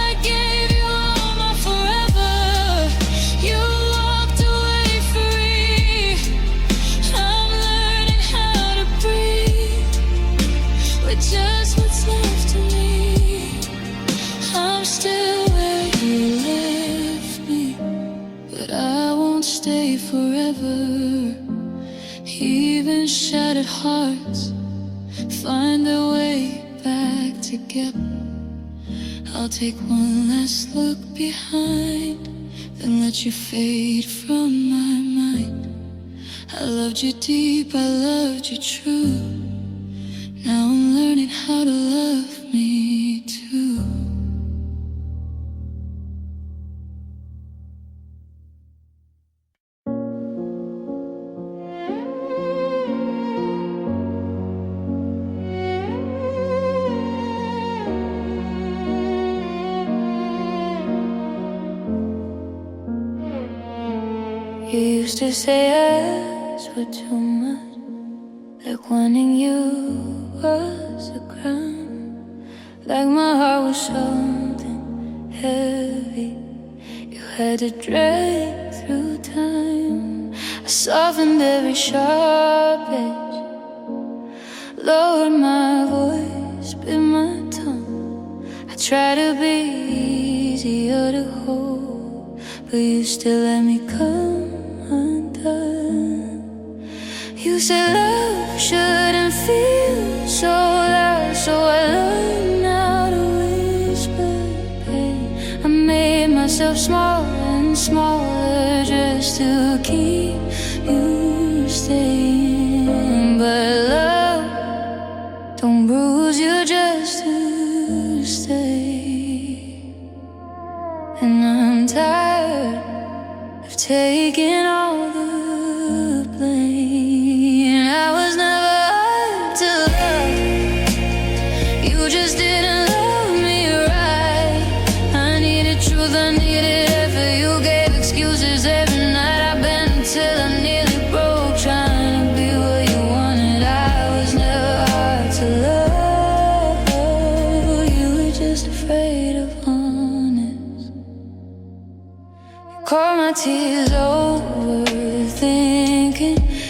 I gave you all my forever, you walked away free. I'm learning how to breathe with just what's left of me. I'm still where you left me, but I won't stay forever. Even shattered hearts find their way back together. I'll take one last look behind, then let you fade from my mind. I loved you deep, I loved you true. Now I'm learning how to love me too. You used to say us were too much, like wanting you was a crime, like my heart was something heavy you had to drag through time. I softened every sharp edge, lowered my voice, bit my tongue. I try to be easier to hold, but you still let me come undone. You You said love shouldn't feel so loud, so I learned how to whisper pain. I made myself smaller and smaller just to keep you staying. But love don't bruise you just to stay. And I'm tired of taking all the blame. I was never hard to love. You just didn't love me right. I needed truth, I needed effort. You gave excuses every night. I bent till I nearly broke, trying to be what you wanted. I was never hard to love. You were just afraid of honest. You called my tears overthinking.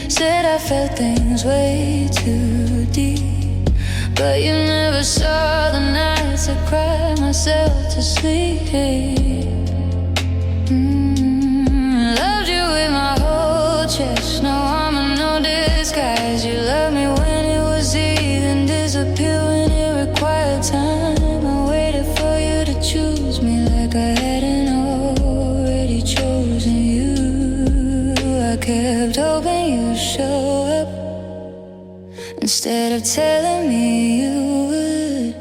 Said I felt things way too deep, but you never saw the nights I cried myself to sleep. Loved you with my whole chest, no armor, no disguise. You loved me when it was easy, then disappeared when it required time. I waited for you to choose me like I hadn't already chosen you. I kept hoping you'd show up instead of telling me you would.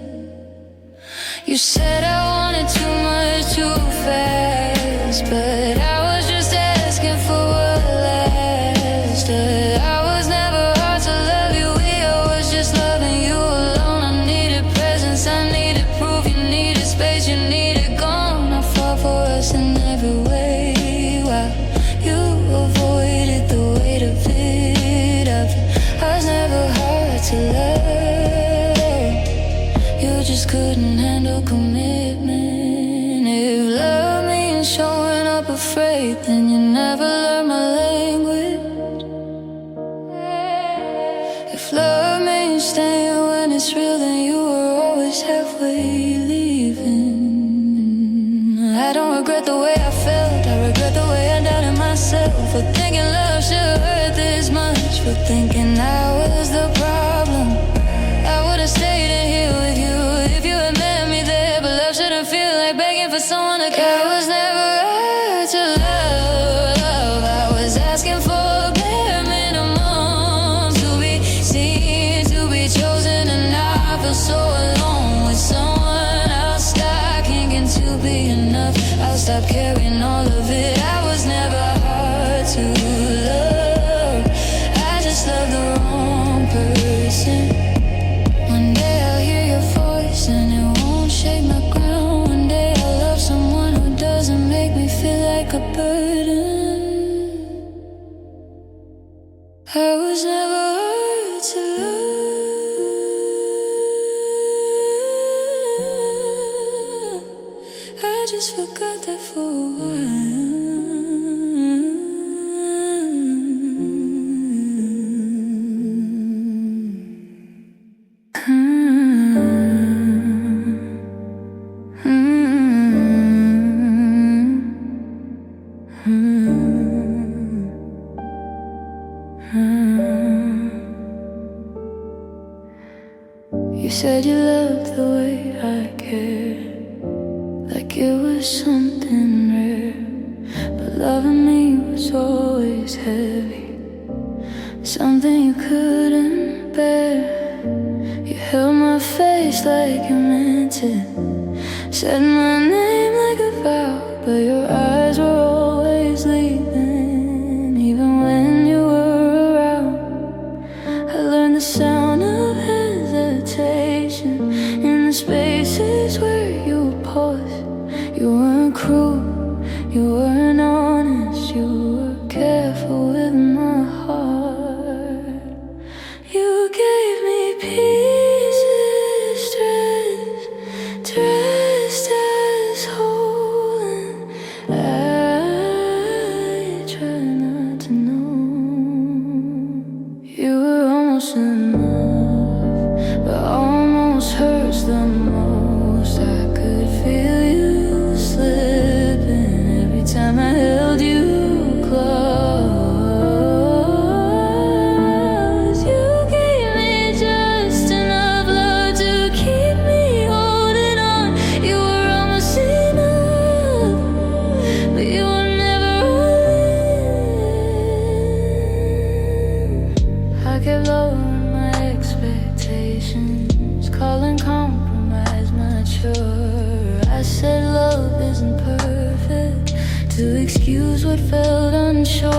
You said I wanted too much too fast, but I was just asking for what lasted. I was never hard to love you, I was just loving you alone. I needed presence, I needed proof, you needed space, you needed gone. I fought for us in every way, while you avoided the weight of it. I was never hard to love. You just couldn't handle commitment. If love means showing up afraid, then you never learn my language. If love means staying when it's real, then you were always halfway leaving. I don't regret the way I felt, I regret the way I doubted myself. For thinking love should hurt this much, for thinking I was the problem. I would've stayed in here with you if you had met me there. But love shouldn't feel like begging for someone to care. I was never hard to love. I was asking for a bare minimum, to be seen, to be chosen, and I feel so alone with someone else. Stop thinking to be enough, I'll stop carrying all of it. I was never hard to love. I just love the wrong person. One day I'll hear your voice and it won't shake my ground. One day I'll love someone who doesn't make me feel like a burden. I was never hard to love. I just forgot that for a while. You said you loved the way I cared, like it was something rare. But loving me was always heavy, something you couldn't bear. You held my face like you meant it, said my name like a vow, but your eyes were always leaving, even when you were around. I learned the sound of hesitation in the spaces where you paused. You weren't cruel, you weren't honest, you were careful with my heart. You gave me pieces dressed as whole, and I tried not to know. You were almost enough, but almost hurts the most. I could feel you slipping every time I held you close. excuse what felt unsure.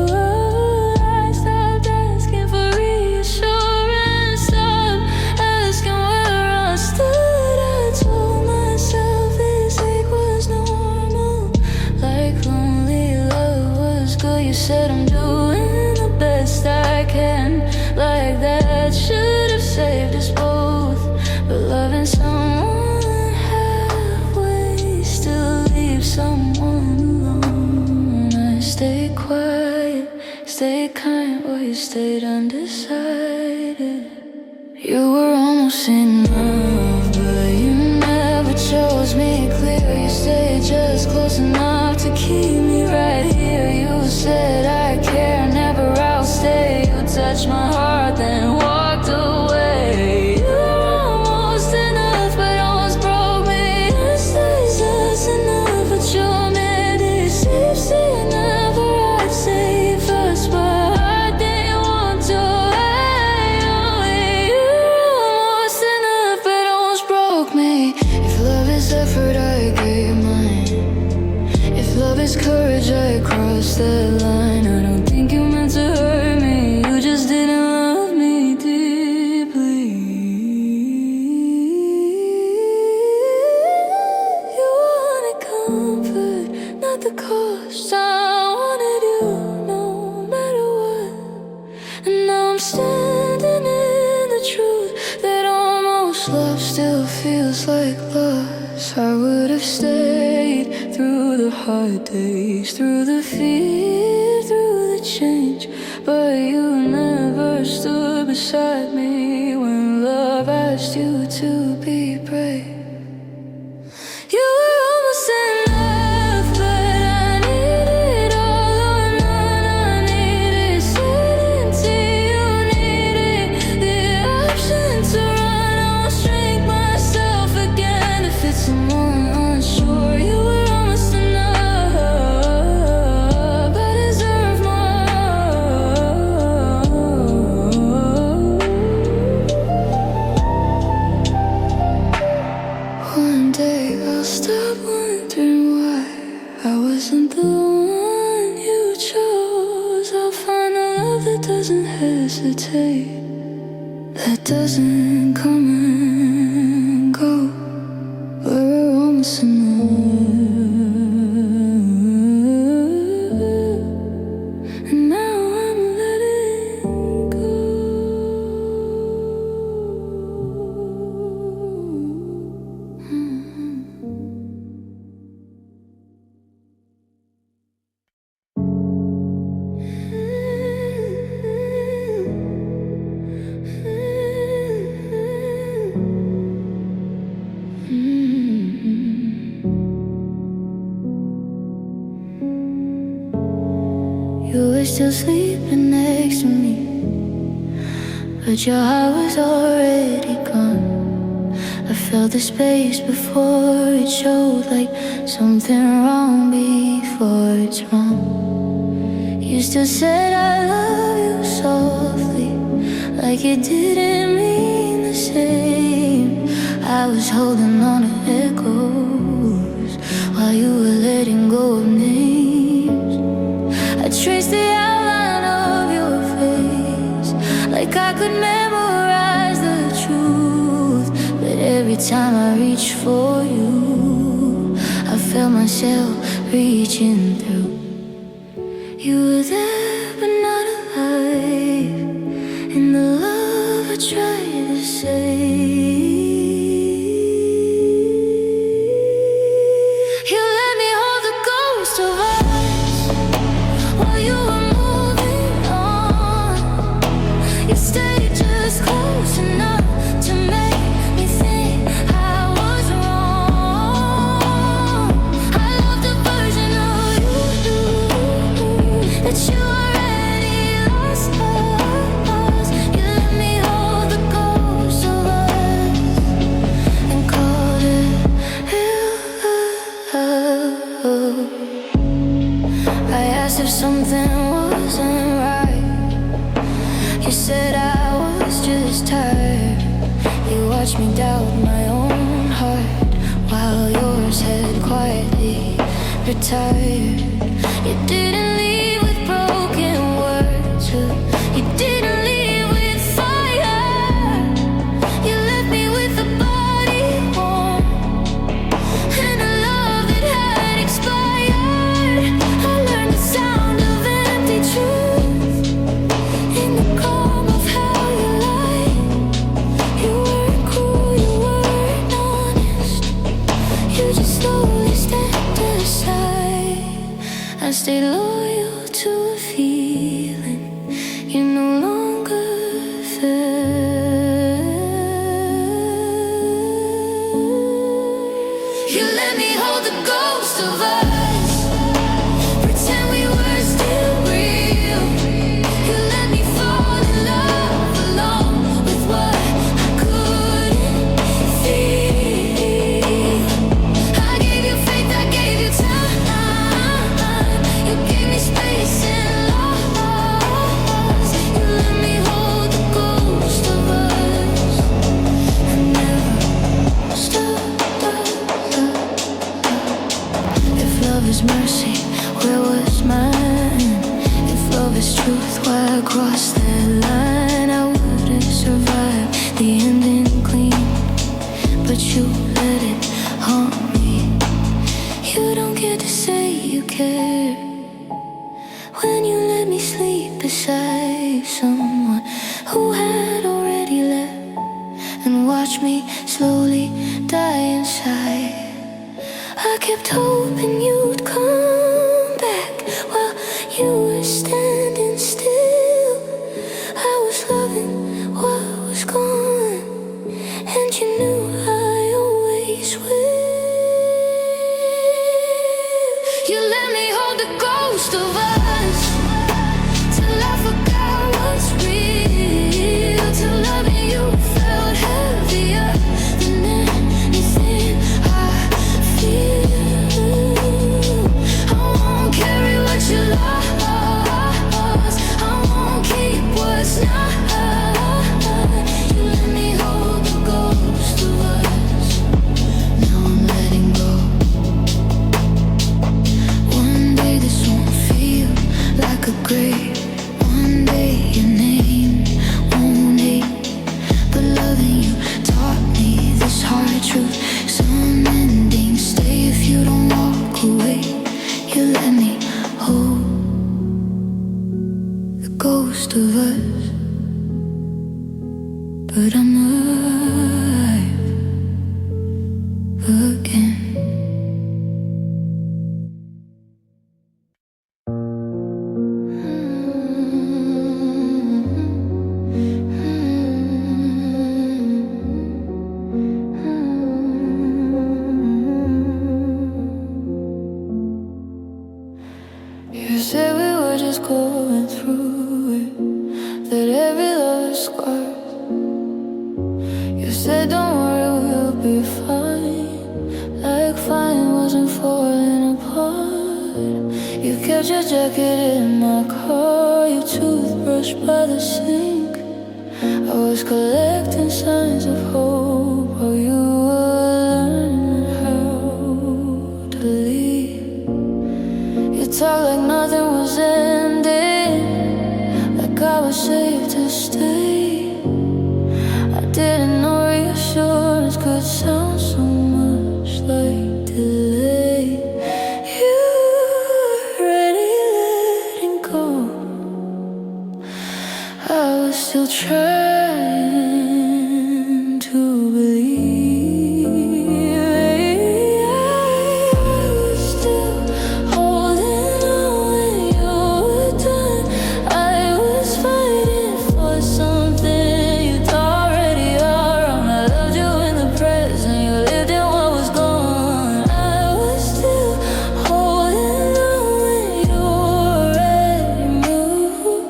I stopped asking for reassurance, stopped asking where I stood. I told myself this ache was normal, like lonely love was good. You said I'm doing the best I can, like that should have saved us both. But loving someone halfway still leaves someone alone. I stayed quiet, stayed kind, while you stayed undecided. You were almost enough, but you never chose me clear. You stayed just close enough to keep me right here. You said I care, never I'll stay. You touched my heart, then walked away. You were almost enough, but almost broke me. You say just enough, but you're mad. It's safe, say never I'd say first, but I didn't want to. You were almost enough, but almost broke me. If love is effort, I gave mine. If love is courage, I crossed that line. I don't think you meant to hurt me, you just didn't love me deeply. You wanted comfort, not the cost. I wanted you no matter what. And now I'm standing in the truth that almost love still feels like loss. I would have stayed through the hard days, through the fear, through the change, but you never stood beside me when love asked you to be brave. You were almost enough, but I needed all or none. I needed certainty, you needed the option to run. I'll shrink myself again to fit someone unsure. You were almost enough, I deserve more. One day I'll stop wondering why I wasn't the one you chose. I'll find a love that doesn't hesitate, that doesn't come and go. We're almost enough, and now I'm letting go. You were still sleeping next to me, but your heart was already gone. I felt the space before it showed, like something wrong before it's wrong. You still said I love you softly, like it didn't mean the same. I was holding on to echoes while you were letting go of names. I traced the outline of your face, like I could memorize the truth. But every time I reached for you, I felt myself reaching through. You were there but not alive, in the love I tried to save. You let me hold the ghost of us while you were moving on. You stayed just close enough to make me think I was wrong. I love the version of you that you already lost. You let me hold the ghost of us and called it love. I asked if something wasn't right. You said I was just tired. You watched me doubt my own heart while yours had quietly retired. You didn't leave with broken words. You didn't leave with fire. You left me with a body warm and a love that had expired. I learned the sound of empty truth in the calm of how you lied. You weren't cool, you weren't honest. You just slowly stepped aside. I stayed loyal to a feeling you no longer felt. You let me hold the ghost of us, pretend we were still real. You let me fall in love alone with what I couldn't feel. I gave you faith, I gave you time. You gave me space and loss. You let me hold the ghost of us and never stop. If love is mercy, where was mine? If love is truth, why cross that line? I wouldn't survive the ending clean, but you let it haunt me. You don't get to say you care when you let me sleep beside someone who had already left and watch me slowly die inside. I kept hoping you'd come back while you were standing still. I was loving what was gone, and you knew I always will. You let me hold the ghost of us till I forgot what's real. Till loving you felt heavier than anything I feel. I won't carry what you lost. I won't keep what's not. You let me hold the ghost of us. Now I'm letting go. One day this won't feel like a grave. One day your name won't ache. But loving you taught me this hard truth. Some endings stay if you don't walk away. You let me hold the ghost of us, but I'm alive again. You said we were just going through it, that every love is scarred. You said don't worry, we'll be fine, like fine wasn't falling apart. You kept your jacket in my car, your toothbrush by the sink. I was collecting signs of hope while you were learning how to leave. You talked like nothing was ending, like I was safe to stay. I didn't know reassurance could sound so much like delay. You were already letting go. I was still trying to believe. I was still holding on when you were done. I was fighting for something you'd already outgrown. I loved you in the present, you lived in what was gone. I was still holding on when you were already moving on.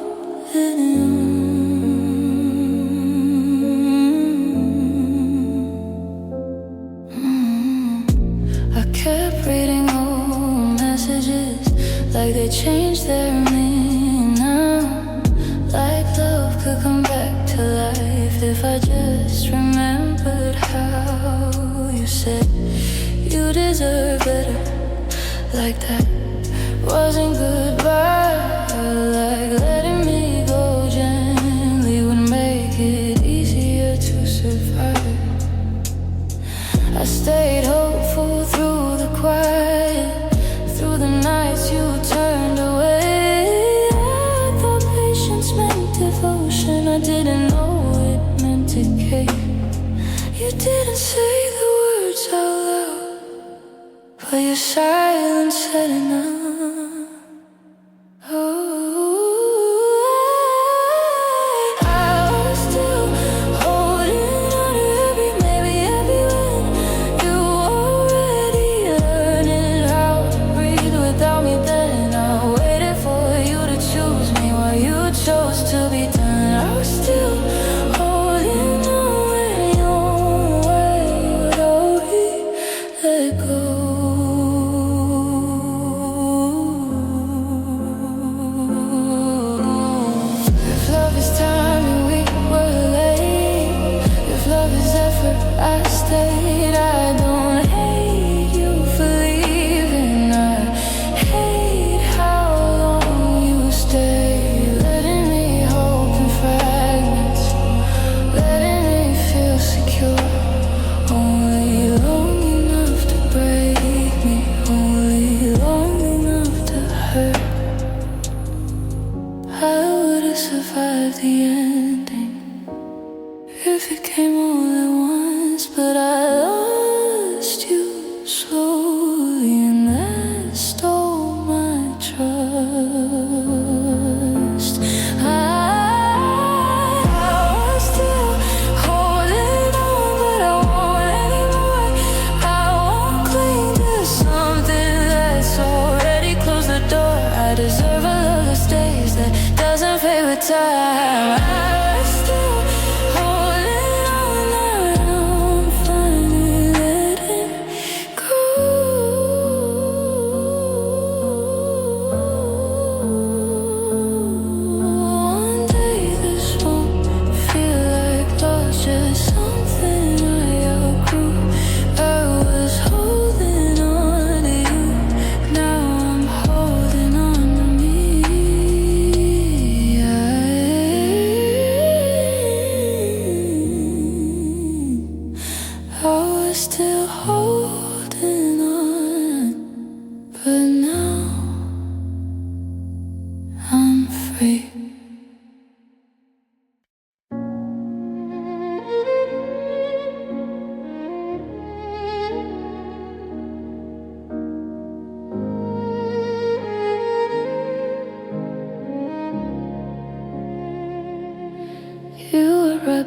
I kept reading old messages like they changed their meaning now. Like love could come back to life if I just remembered how. You said you deserve better, like that wasn't goodbye. Like letting me go gently would make it easier to survive. I stayed hopeful through the quiet, through the nights you turned away. I thought patience meant devotion, I didn't know it meant decay. You didn't say the words out loud, but your silence said enough.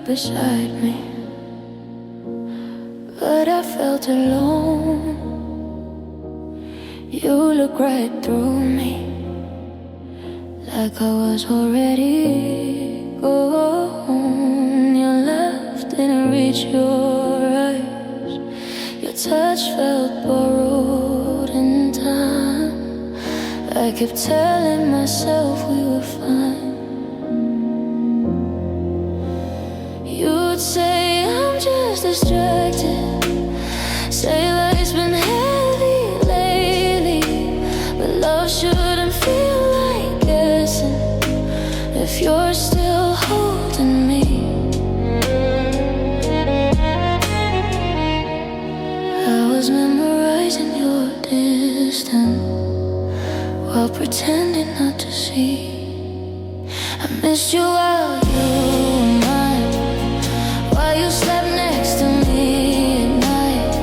Beside me, but I felt alone. You look right through me, like I was already gone. Your laugh didn't reach your eyes, your touch felt borrowed in time. I kept telling myself we were fine. You'd say I'm just distracted, say life's been heavy lately, but love shouldn't feel like guessing if you're still holding me. I was memorizing your distance while pretending not to see. I missed you while you were mine, while you slept next to me at night.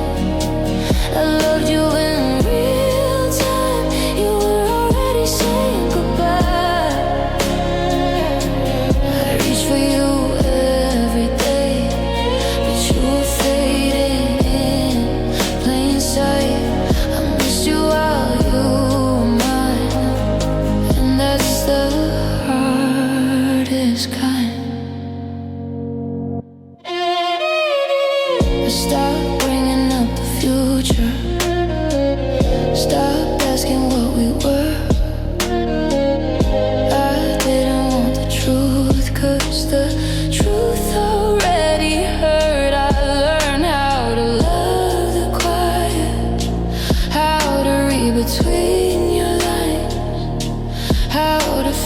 I loved you in real time, you were already saying goodbye. I reached for you every day, but you were fading in plain sight. I missed you while you were mine, and that's the hardest kind.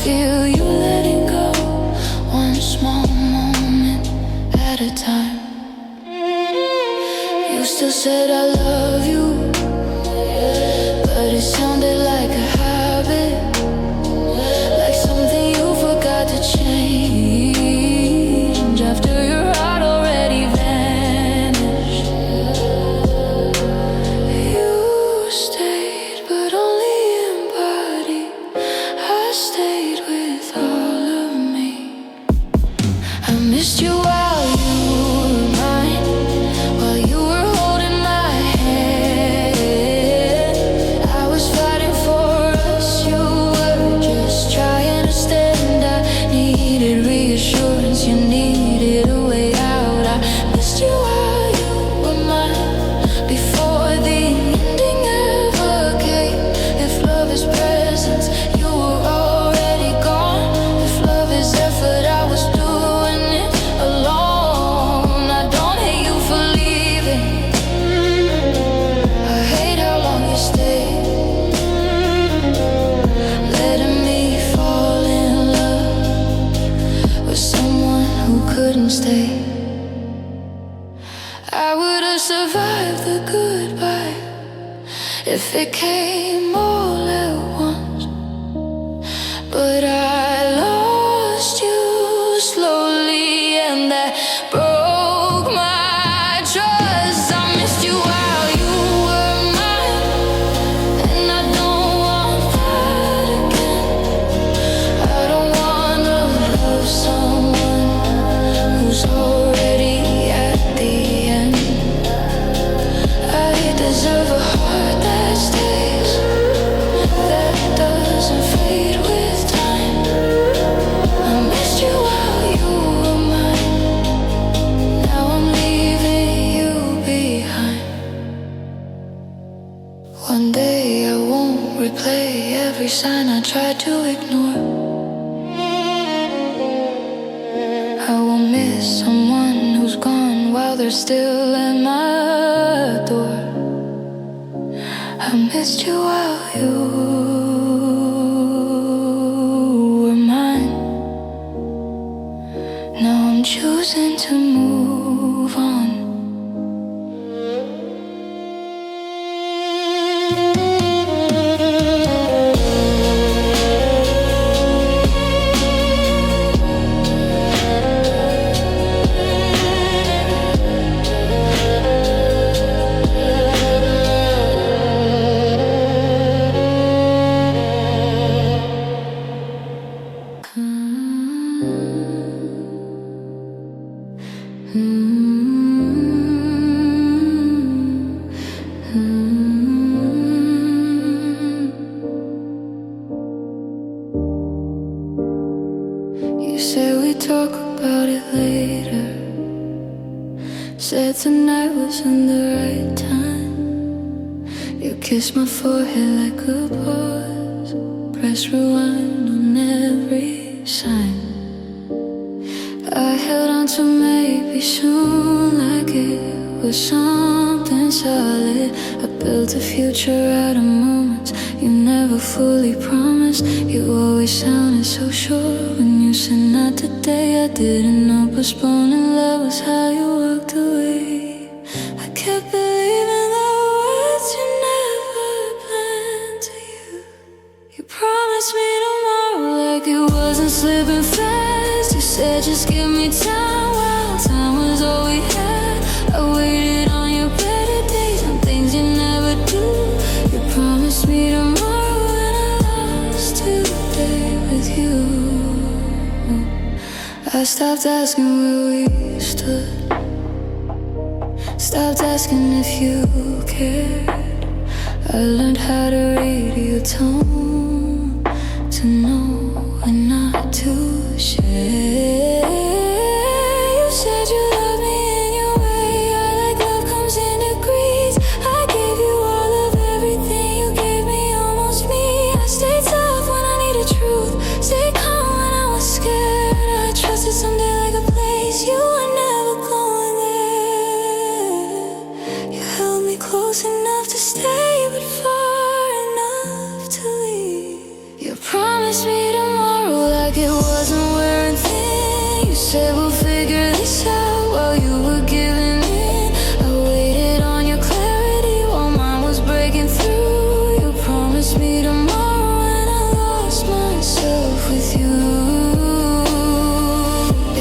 feel you letting go, one small moment at a time. You still said I love you, but it sounded like a habit, like something you forgot to change after your heart already vanished. You stayed, but only in body. I stayed with all of me. I missed you while you were mine, while you were holding my hand. I was fighting for us, you were just trying to stand. I needed reassurance, you needed a way out. I missed you while you were mine, before the ending ever came. If love is presence, you were already gone. If love is effort, I was doing it alone. I don't hate you for leaving, I hate how long you stayed, letting me fall in love with someone who couldn't stay. I would have survived the goodbye if it came all at once, but I lost you slowly, and that broke my trust. I missed you while you were mine, and I don't want that again. I don't wanna love someone who's already at the end. I deserve a heart that stays, that doesn't fade with time. I missed you while you were mine, now I'm leaving you behind. One day I won't replay every sign I tried to ignore. I will miss someone who's gone while they're still at my door. I missed you while you were mine, now I'm choosing to move on. You said we talk about it later, said tonight wasn't the right time. You kissed my forehead like a pause, press rewind on every sign. I held on to maybe soon, like it was something solid. I built a future out of moments you never fully promised. You always sounded so sure when you said not today. I didn't know postponing love was how you walked away. I kept believing the words you never planned to you. You promised me tomorrow like it wasn't slipping fast. You said just give me time, well, time was all we had. I waited on your better days, on things you never do. You promised me tomorrow, and I lost today with you. I stopped asking where we stood, stopped asking if you cared. I learned how to read your tone, to know when not to share. You said you love me in your way, I like love comes in degrees. I gave you all of everything, you gave me almost me. I stayed tough when I needed truth, stayed calm when I was scared. I trusted someday like a place you were never going there. You held me close enough to stay, but far enough to leave. You promised me tomorrow said we'll figure this out while you were giving in. I waited on your clarity while mine was breaking through. You promised me tomorrow and I lost myself with you.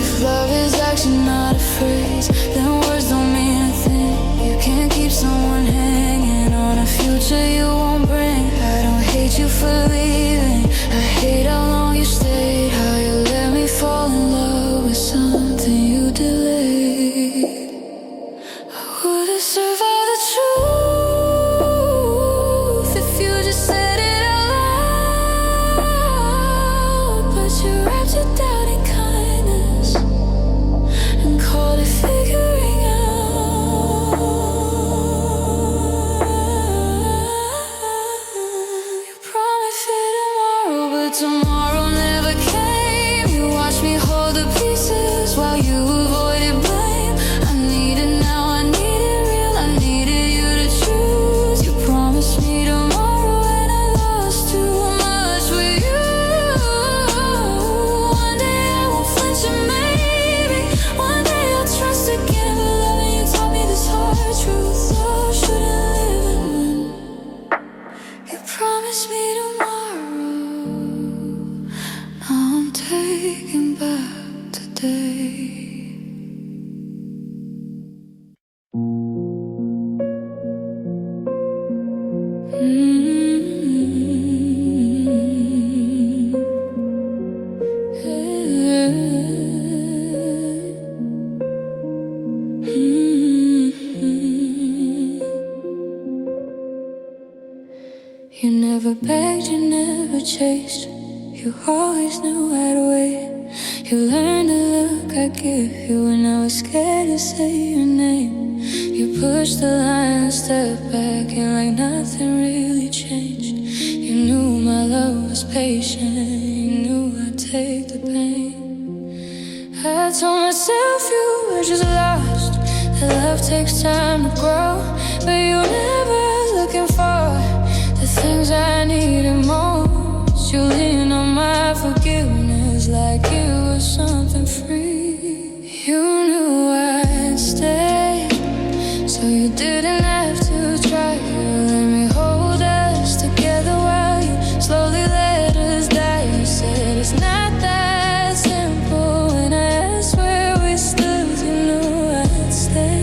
If love is action, not a phrase, then words don't mean a thing. You can't keep someone hanging on a future you won't bring. I don't hate you for leaving, I hate how long you stayed, how you let me fall in love with something you delayed. I would've survived the truth if you just said it out loud, but you wrapped your doubt in kindness and called it figuring out. You promised me tomorrow, but tomorrow never came. You watched me hold the pieces while you avoided blame. I needed now, I needed real, I needed you to choose. You promised me tomorrow and I lost too much with you. One day I won't flinch and maybe one day I'll trust again. But loving you taught me this hard truth, love shouldn't live in win. You promised me tomorrow, now I'm taking back today. You never begged, you never chased, you always knew how to wait. You learned the look I give you when I was scared to say your name. You pushed the line and stepped back and like nothing really changed. You knew my love was patient, you knew I'd take the pain. I told myself you were just lost, that love takes time to grow, but you were never looking for the things I needed most. You lean on my forgiveness like it was something free. You knew I'd stay, so you didn't have to try. You let me hold us together while you slowly let us die. You said it's not that simple, and I asked where we stood. You knew I'd stay,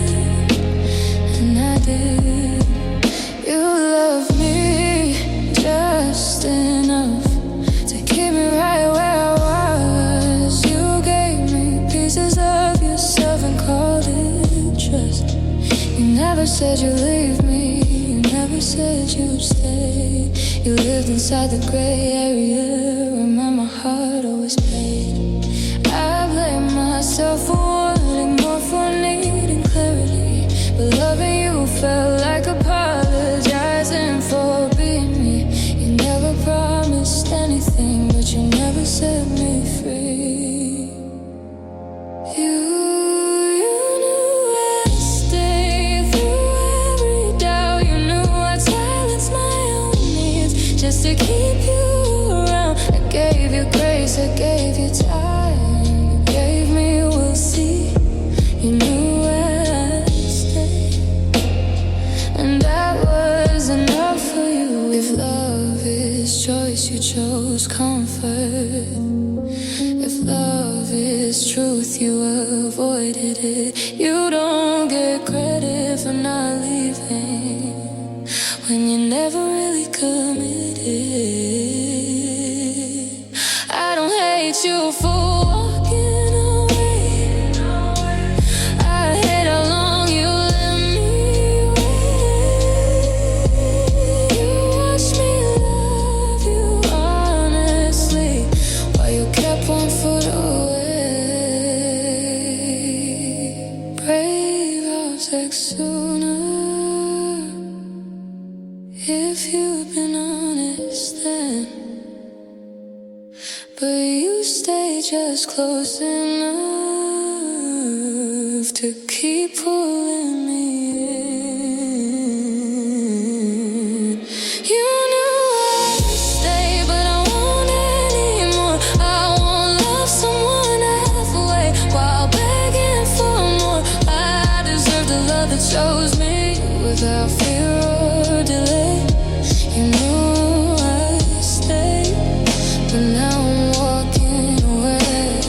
and I did. You loved me just enough to keep me right where I was. You gave me pieces of yourself and called it trust. You never said you'd leave me, you never said you'd stay. You lived inside the gray area where my heart always paid. I blame myself for wanting more, for needing clarity, but loving you felt like apologizing for being me. You never promised anything, but you never set me free. You knew I'd stay through every doubt. You knew I'd silence my own needs just to keep you around. I gave you grace, I gave you time, you gave me we'll see. You knew I'd stay, and that was enough for you. If love is choice, you chose comfort. If love is truth, you avoided it. You don't get credit for not leaving when you never really committed. I don't hate you for walking away, I hate how long you let me wait. You watched me love you honestly while you kept one foot away. Brave, I'll text sooner if you'd been honest then. But you stay just close enough to keep pulling me in. You knew I'd stay, but I won't anymore. I won't love someone halfway without fear or delay. You knew I'd stay, but now I'm walking away.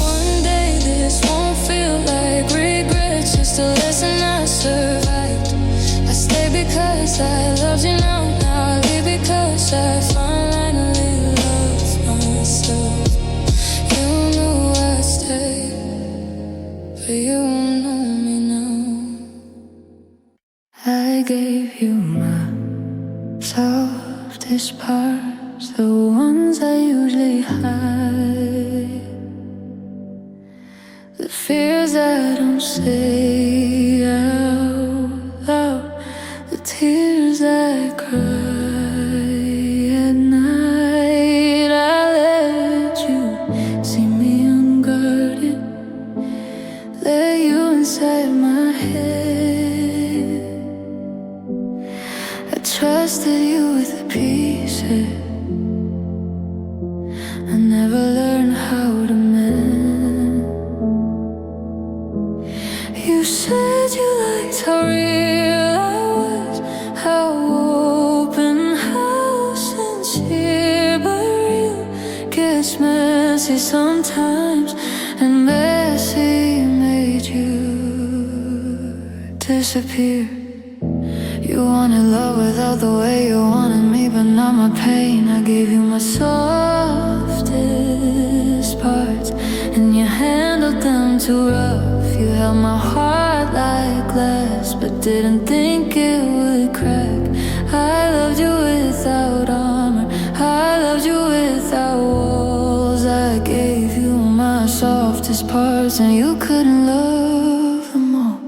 One day this won't feel like regret, just a lesson I survived. I stay because I loved you, now I leave because I finally loved myself. You knew I'd stay, but you don't know me now. I gave you my softest parts, the ones I usually hide, the fears I don't say out loud, the tears I cry at night. I let you see me unguarded, let you inside my head. I trusted you with the pieces I never learned how to mend. You said you liked how real I was, how open, how sincere, but real gets messy sometimes, and messy made you disappear. You wanted love without the way you wanted me, but not my pain. I gave you my softest parts, and you handled them too rough. You held my heart like glass, but didn't think it would crack. I loved you without armor, I loved you without walls. I gave you my softest parts, and you couldn't love them all.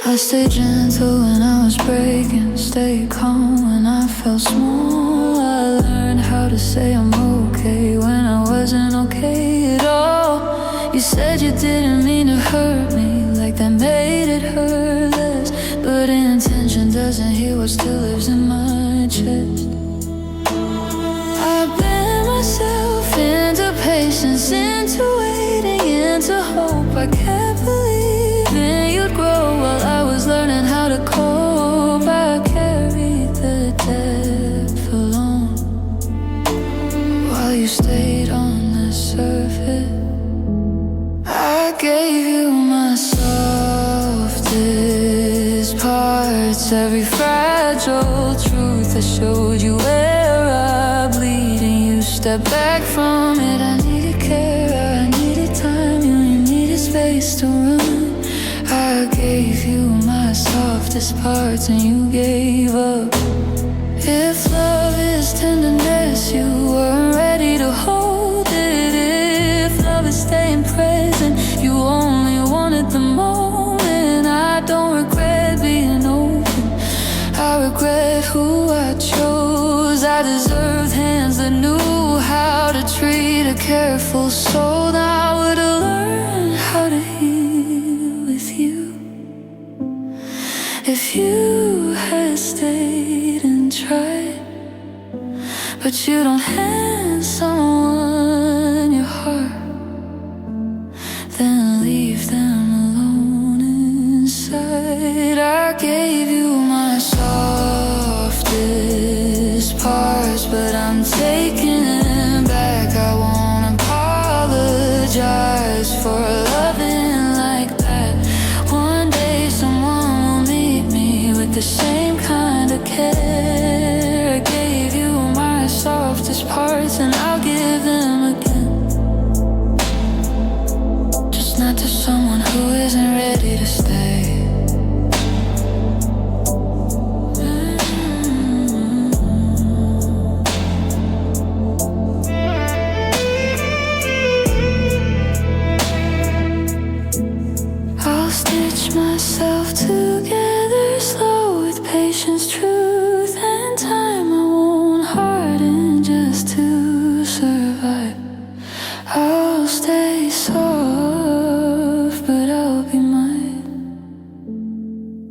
I stayed gentle when I was breaking, stayed calm when I felt small. I learned how to say I'm okay when I wasn't okay at all. You said you didn't mean to hurt me, like that made it hurt less, but intention doesn't heal what still lives in my chest. I bent myself into patience, into waiting, into hope. I kept believing you'd grow while I was learning how to cope. I carried the depth alone while you stayed on the surface. I gave you my softest parts, every fragile truth I showed you where I bleed, and you stepped back from it. I needed care, I needed time, you needed space to run. I gave you my softest parts, and you gave up. If love is tenderness, you weren't ready to hold it. If love is staying present, you only wanted the moment. I don't regret being open, I regret who I chose. I deserved hands that knew how to treat a careful soul. Now I would've learned how to heal with you if you had stayed and tried. But you don't hand someone your heart, then leave them alone inside. I gave you my softest parts, but I'm taking it back. I won't apologize for loving like that. One day someone will meet me with the same kind of care. I gave you my softest parts, and I'll give them again, just not to someone who isn't ready to stay. I'll stitch myself together slow with patience, truth, and time. I won't harden just to survive. I'll stay soft, but I'll be mine.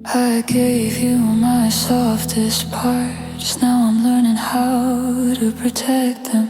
I gave you my softest parts, now I'm learning how to protect them.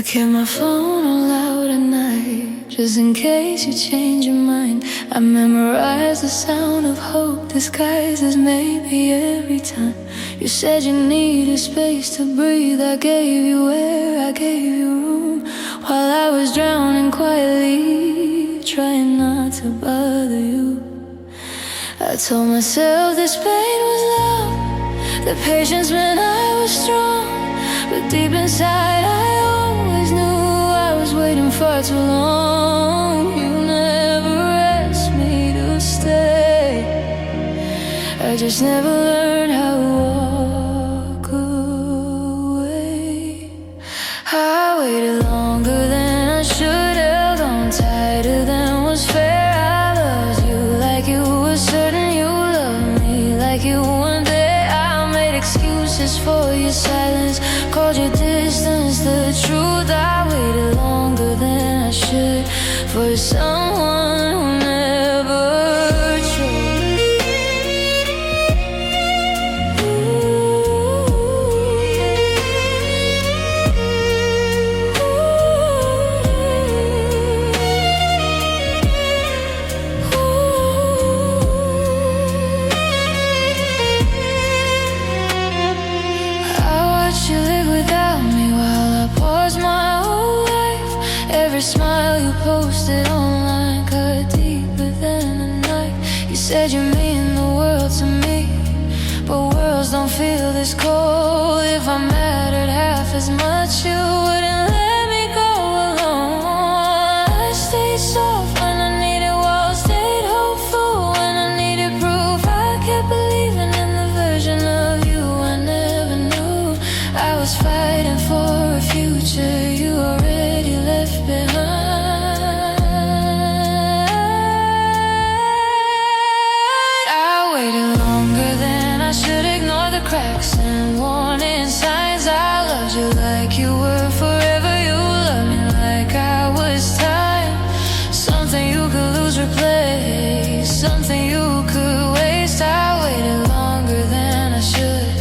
I kept my phone on loud at night, just in case you change your mind. I memorized the sound of hope disguised as maybe every time. You said you needed space to breathe. I gave you air, I gave you room, while I was drowning quietly, trying not to bother you. I told myself this pain was love, that patience meant I was strong. But deep inside I always knew I was waiting far too long. You never asked me to stay, I just never learned how to walk away. I waited longer than I should, held on tighter than was fair. I loved you like you were certain you loved me, like you weren't there. I made excuses for your silence, called your distance the truth. I waited longer than I should for someone who never chose. I watched you live without me while I paused my whole life. Every smile you posted online cut deeper than a knife. You said you mean the world to me, but worlds don't feel this cold. If I mattered half as much, you wouldn't let me go alone. I stayed soft when I needed walls, stayed hopeful when I needed proof. I kept believing in the version of you I never knew. I was fighting for a future you already left behind. I waited longer than I should, ignore the cracks and warning signs. I loved you like you were forever. You loved me like I was time, something you could lose, replace, something you could waste. I waited longer than I should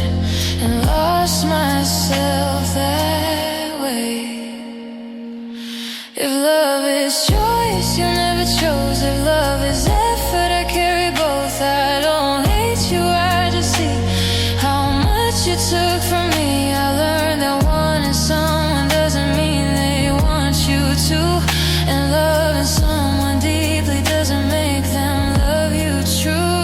and lost myself that way. If love is choice you never chose, if love is effort I carry both. I don't hate you, I just see how much you took from me. I learned that wanting someone doesn't mean they want you to, and loving someone deeply doesn't make them love you true.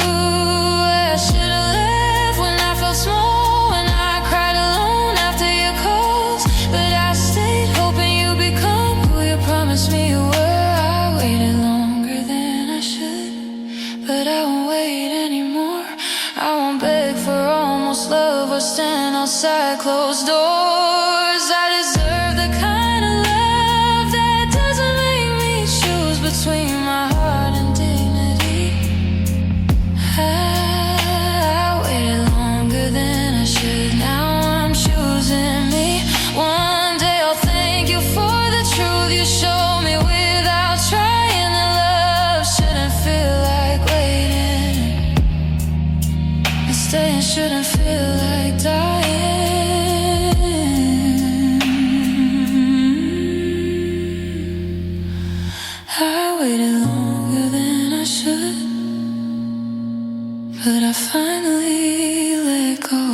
I should've left when I felt small, when I cried alone after your calls, but I stayed hoping you'd become who you promised me you were. I waited longer than I should, but I won't wait anymore. I won't beg for almost love or stand outside closed doors. I deserve the kind of love that doesn't make me choose between my heart and dignity. I waited longer than I should, now I'm choosing me. One day I'll thank you for the truth you showed me without trying. That love shouldn't feel like waiting, and staying shouldn't feel like dying. I waited longer than I should, but I finally let go.